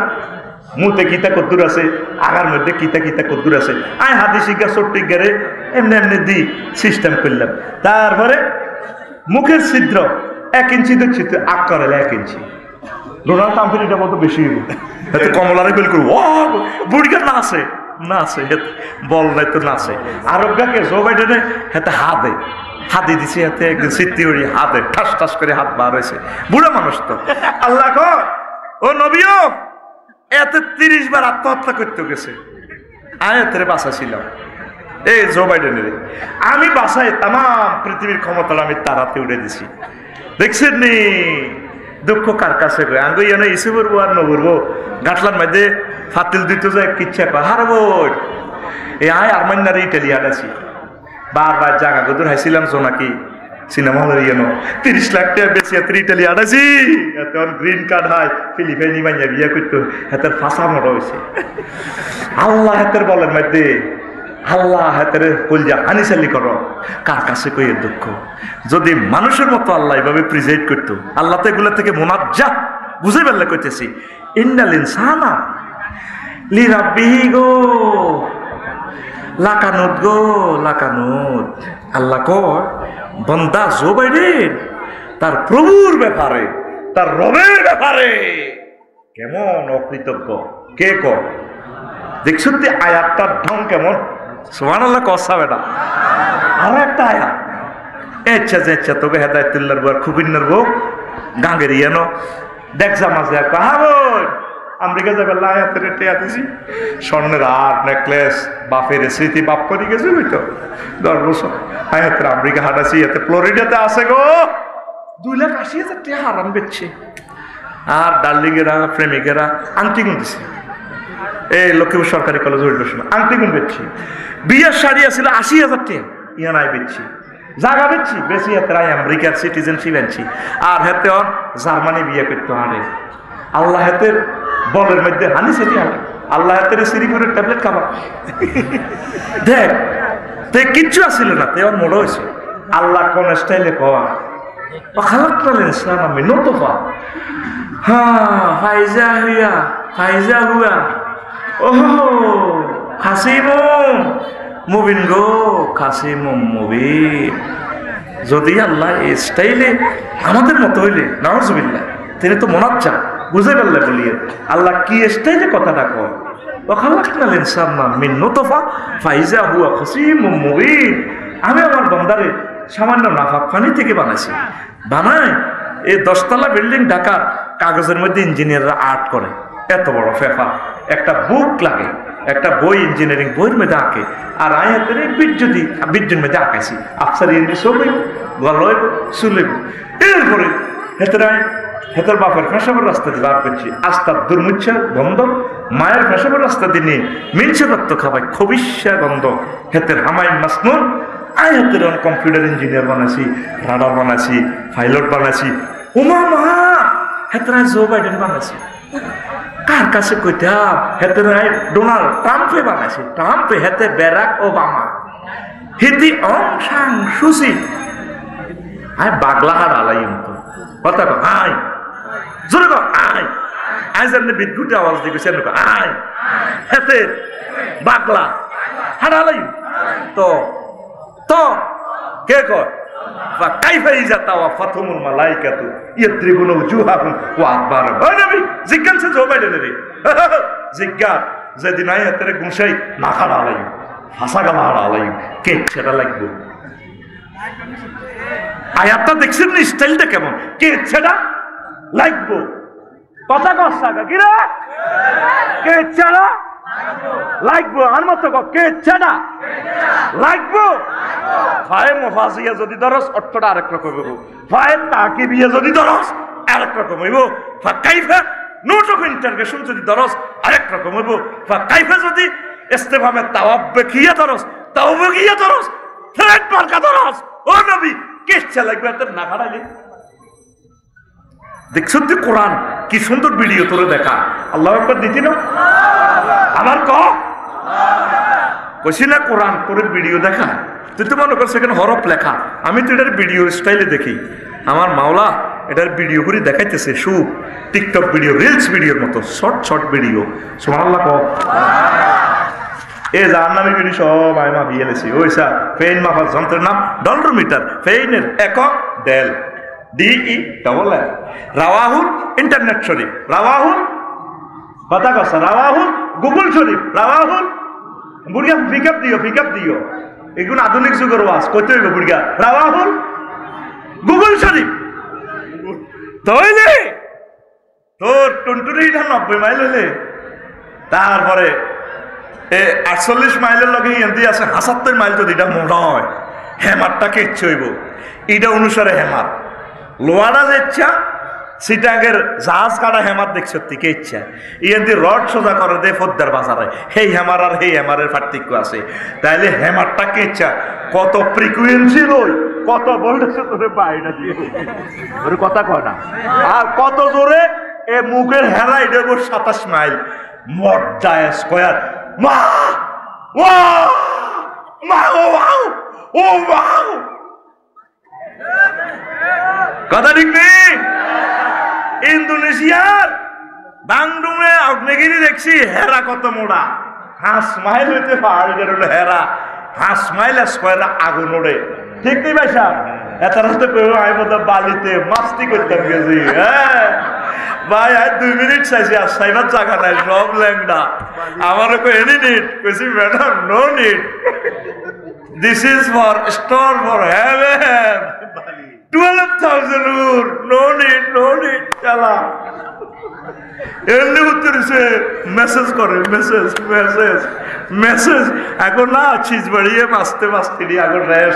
মুতে কিতা কদ্দুর আছে আগার মধ্যে কিতা কিতা কদ্দুর আছে আই হাদি শিক্ষা চট্টি গেরে এমনি এমনি দি সিস্টেম করলাম তারপরে মুখের ছিদ্র 1 ইঞ্চি দেখছি তো আগ করালে 1 ইঞ্চি ডোনাল্ড ট্রাম্পের এটা মতো বেশি কমলারে ফেল করবো বুড়িকে নাচে নাচে বল নাই তো নাচে আরবগাকে জো বাইডেনে হেতে হাতে দিছে হাতে একদম সিদ্ধি উড়ি হাতে ঠাস ঠাস করে হাত বার হয়েছে বুড়া মানুষ তো আল্লাহ কর ও নবীও এত 30 বার আত্মহত্যা করতে গেছে আয়াতের বাঁচাছিলাম এই জো বাইডেনের আমি বাসায় তাম পৃথিবীর ক্ষমতা আমি তারাতে উড়ে দিছি দেখছেন নি দুঃখ কার কাছে আঙ্গু ইয়ে ইসে করবো আর নবরবো গাটলার মধ্যে ফাতিল দিতে যায় কিচ্ছা হারবো এই আয় আর্মান্নারে ইটালিয়ান আছি বারবার জায়গা গদুর হাইছিলাম জোনাকি সিনেমা হলের ইয়েনো 30 লাখ টাকা বেশি এত ইটালিয়ান আছি এখন গ্রিন কার্ড হয় ফিলিপাইনি মাইয়া বিয়ে করতো হাতের ফাঁসা মরা হয়েছে আল্লাহ হাতের বলের মধ্যে আল্লাহ হাতের কলজা হানিসালি করো কার কাছে কই এর দুঃখ যদি মানুষের মতো আল্লাহ এভাবে প্রেজেন্ট করতো আল্লাহ তো এগুলো থেকে মোনাজ্জা বুঝে ফেললে করতেছি ইন্নাল ইনসানা লিরাব্বিহি গো লাকানুত গো লাকানুত আল্লাহ কয় বান্দা জো বাইডেন তার প্রভুর ব্যাপারে তার রবের ব্যাপারে কেমন অকৃতজ্ঞ কে কয় দেখছেন যে আয়াতটার ঢং কেমন সুবহানাল্লাহ কসাবে না আর একটা আয়াত ইচ্ছা যে ইচ্ছা তোকে হেদায়েতুল্লাহর বউ খুবিন্নার বউ গাঙ্গের ইয়ানো দেখছা মাঝে কাহাবন আমেরিকা যাবে আয়াতের টেয়া দিছি স্বর্ণের আর নেকলেস বাপের স্মৃতি বাপ করে গেছে বুঝতো 10 বছর আয়াতের আমেরিকা হাঁটাছি এতে ফ্লোরিডাতে আছে গো 2,80,000 টাকা হারাম বেচছে আর ডার্লিংয়েরা প্রেমিকেরা আংটি গুনতেছে এই লক্ষ্মীপুর সরকারি কলেজ হইল শোনা আংটি গুন বেচছি বিয়ের শাড়ি আছিল 80,000 টাকা ইয়ানাই বেচছি জায়গা বেচছি বেশি হাতে আমেরিকার সিটিজেনশিপ আনছি আর হাতে জার্মানি বিয়ে করতে হারে আল্লাহ হাতের বলের মধ্যে হানি সেটি হারে আল্লাহ হাতের সিরিপুরের ট্যাবলেট খাবার দেখ তে কিচ্ছু আসছিল না তে মোড় হয়েছে আল্লাহ কোন স্টাইলে কওয়া খালাক্তাল ইনসান আমি নতফা হ্যাঁ ফাইজা হুয়া ওহো খাসিমুম মুবিন গো খাসিমুম মুবিন যদি আল্লাহ এই স্টাইলে আমাদের মতো হইলে নাউজুবিল্লাহ তিনি তো মোনাজ্জা বুঝে ফেললে বলিয়ে আল্লাহ কি স্টাইলে কথাটা কয় ওয়াখালাকনাল ইনসানা মিন নুতফা ফাইজা হুয়া খাসিমুম মুবিন আমি আমার বান্দারে সামান্য নাফাক পানি থেকে বানাইছি বানায় এই 10 তলা বিল্ডিং ঢাকার কাগজের মধ্যে ইঞ্জিনিয়াররা আর্ট করে এত বড় পেপার একটা বুক লাগে একটা বই ইঞ্জিনিয়ারিং বইয়ের মধ্যে আঁকে আর আয়াতের বিদ্যুৎ মধ্যে আঁকাইছি আফসার ইন্দি সবই গলয় শুনলেব এরপরে হেতের বাপের ফেসাবের রাস্তা দিয়ে বার করছি আস্তার দুর্মুচ্ছা গন্ধ মায়ের ফেসাবের রাস্তা দিয়ে নিয়ে মিনছে দত্ত খাবাই খবিষ্যা গন্ধ হেতের হামাই মাসনুন আয়াতের কম্পিউটার ইঞ্জিনিয়ার বানাইছি রাডার বানাইছি পাইলট বানাইছি উমা মা হেতের জো বাইডেন বানাইছি কার কাছে কইতাম হেতে ডোনাল্ড ট্রাম্পে বানাইছে ট্রাম্পে হেতে ব্যারাক ওবামা হিতি অং সাং সুসি আয় বাগলা হার আলাইম তো কথা হাই জোরে কর আয় আয় যেমনি বিদ্যুটে আওয়াজ দিয়ে গেছে আয় হেতে বাগলা হারালাই তো তো কে কর কাইফা ইজাতা ওয়া ফাতুমুল মালাইকাতু ইয়াদ্রিবুনা উজুহাহুম ওয়া আদবারহুম ওই নবী জিজ্ঞাসা জো বাইডেনে জিজ্ঞা যেদিন আয়াতের গুছাই না হারালাই হাসা গালা হারালাই কে ছেড়া লাগবে আয়াতটা দেখছেন না স্টাইলটা কেমন কে ছেড়া লাগবো কথা কসাগা কি রে কে ছেড়া লাগবো আর মত কে ছেড়া লাগবো ফায়ে মুফাসিয়া যদি দরস অর্থটা আরেক রকম হইব ফায়ে তাকিবিয়া যদি দরস আরেক রকম হইব ফা কাইফা নোট অফ ইন্টারগেশন যদি দরস আরেক রকম হইব ফা কাইফা যদি ইস্তেফহামে তাওয়াব্বিকিয়া দরস তাওয়াব্বিকিয়া দরস থ্রেড মার্কা দরস ও নবী কে ছেড়া লাগবে এত না হারাইলে দেখছ তুই কোরআন কি সুন্দর ভিডিও তোরে দেখা আল্লাহু আকবার দিতি না আমার কইছি না কোরআন তোর ভিডিও দেখা তুই তো মনে করছ এখানে হরফ লেখা আমি তো এটার ভিডিও স্টাইলে দেখি আমার মাওলা এটার ভিডিও করে দেখাইতেছে টিকটক ভিডিও রিলস ভিডিওর মতো শর্ট ভিডিও সুবহানাল্লাহ কও এ জাহান্নামী ভিডিও সব আয় মা বিয়েলেছি ওইসা ফেইন মাপার যন্ত্রের নাম ডলরোমিটার ফেইনের একক দেল ডিই ডবল এল রাওয়াহুল ইন্টারনেট শরীফ রাওয়াহুল কথা কথা রাওয়াহুল গুগল শরীফ রাওয়াহুল বুড়িয়া পিকআপ দিও এগুলো আধুনিক যুগের ওয়াজ কইতে হইব বুড়িয়া রাওয়াহুল গুগল শরীফ তইলে তোর টুনটুনিটা 90 মাইল হইলে তারপরে 48 মাইলের লগে এমনি আছে 75 মাইল যদি এটা মোটা হয় হেমারটাকে ইচ্ছে হইব এটা অনুসারে হেমার লোয়ারা যে ইচ্ছা সিটাগের জাহাজ কাটা হেমার দেখছ থেকে ইচ্ছা ইয়েন্দি রড সোজা করে দে ফদ্দার বাজারে হেই হেমার আর হেই হেমারের পার্থক্য আছে তাইলে হেমারটাকে ইচ্ছা কত ফ্রিকুয়েন্সি লই কত ভোল্টেজে তোরে বাইরে দিয়ে ওর কথা কয় না আর কত জোরে এ মুখের হেরা এটা 27 মাইল মজ্জা স্কয়ার মা ও ওয়াও কথা ঠিক নেই ইন্দোনেশিয়ার বাংডুমে আগ্নেয়গিরি দেখছি হেরা কত মোড়া 5 মাইল হইতে পাহাড়ের হলো হেরা 5 মাইল স্কয়ার আগুন ওড়ে ঠিক নেই ভাই সাহেব এত রাস্তা পেয়ে আমি বোধ বালিতে মাস্তি করতাম গেছি হ্যাঁ ভাই আর 2 মিনিট চাইছি আর সাইবার জায়গা নাই সব ল্যাংডা আমারও কই এনি নিট কইছি madam no NEET this is for store for heaven 12,000 ur no need chala এমনি উত্তরছে মেসেজ করে মেসেজ এখন না চিজ বাড়িয়ে মাসতে আগুন রেস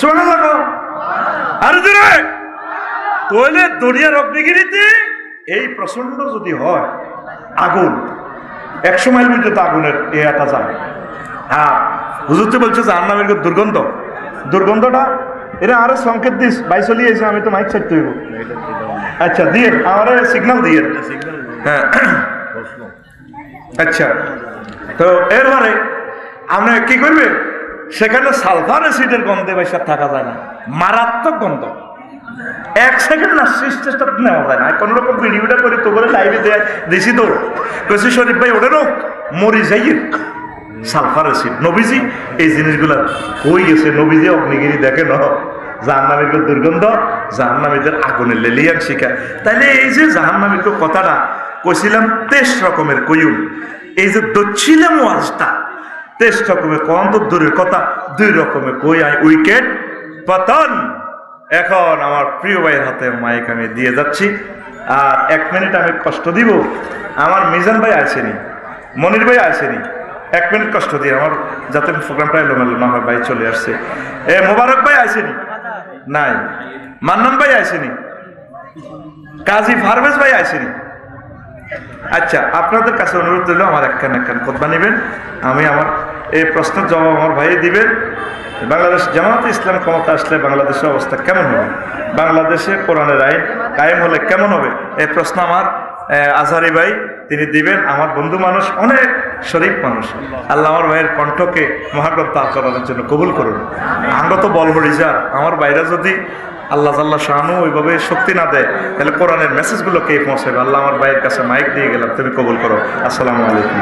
শোনা লাগো আর দিরে তোলে দুনিয়ার অগ্নিগিরিতে এই প্রচন্ড যদি হয় আগুন 100 মাইল পর্যন্ত আগুনের এটা যায় হ্যাঁ হুজুর তো বলছে জাহান্নামের দুর্গন্ধটা এরা আরো সংকেত দিস ভাই চলিয়েছে আমি তো মাইক ছাড়তে হইব আচ্ছা দিয়ে আমার সিগন্যাল দিয়ে হ্যাঁ আচ্ছা তো এরপরে আপনি কি করবে সেখানে সালফার অ্যাসিডের গন্ধে বাইসা থাকা যায় না মারাত্মক গন্ধ 1 সেকেন্ড না চেষ্টা নেওয়া যায় না কোন রকম ভিডিওটা করি তো করে লাইভে দিছি তো কইছি শরীফ ভাই ওটারও মরি যাইয়ে সালফার অ্যাসিড নবীজি এই জিনিসগুলা কই গেছে নবীজি অগ্নিগিরি দেখে ন জাহান্নামীদের দুর্গন্ধ জাহান্নামীদের আগুনের লেলিয়ান শিখা তাইলে এই যে জাহান্নামীর কথাটা কইছিলাম 23 রকমের কইম এই যে দচ্ছিলাম ওয়াজটা 23 রকমের কোন তো দূরের কথা 2 রকমের কই আই উইকেট পতন এখন আমার প্রিয় ভাইয়ের হাতে মাইক আমি দিয়ে যাচ্ছি আর 1 মিনিট আমি কষ্ট দিব আমার মিজান ভাই আসেনি মনির ভাই আসেনি 1 মিনিট কষ্ট দিয়ে আমার যাতে প্রোগ্রামটা এলোমেলো না হয় ভাই চলে আসছে মোবারক ভাই আসেনি নাই মান্নান ভাই আসেনি কাজী ফারভেজ ভাই আসেনি আচ্ছা আপনাদের কাছে অনুরোধ রইল আমার একখান খুতবা নেবেন আমি আমার এই প্রশ্নের জবাব আমার ভাই দিবেন বাংলাদেশ জামায়াতে ইসলাম ক্ষমতা আসলে বাংলাদেশের অবস্থা কেমন হবে বাংলাদেশে কোরআনের আইন কায়েম হলে কেমন হবে এই প্রশ্ন আমার আজহারি ভাই তিনি দিবেন আমার বন্ধু মানুষ অনেক শরীফ মানুষ আল্লাহ আমার ভাইয়ের কণ্ঠকে মহাগ্রন্থ আচরণের জন্য কবুল করুন আমরা তো বল হরি যা আমার বাইরে যদি আল্লাহ জাল্লা শানু ওইভাবে শক্তি না দেয় তাহলে কোরআনের মেসেজগুলো কে পৌঁছাবে? আল্লাহ আমার ভাইয়ের কাছে মাইক দিয়ে গেলাম, তুমি কবুল করো। আসসালামু আলাইকুম।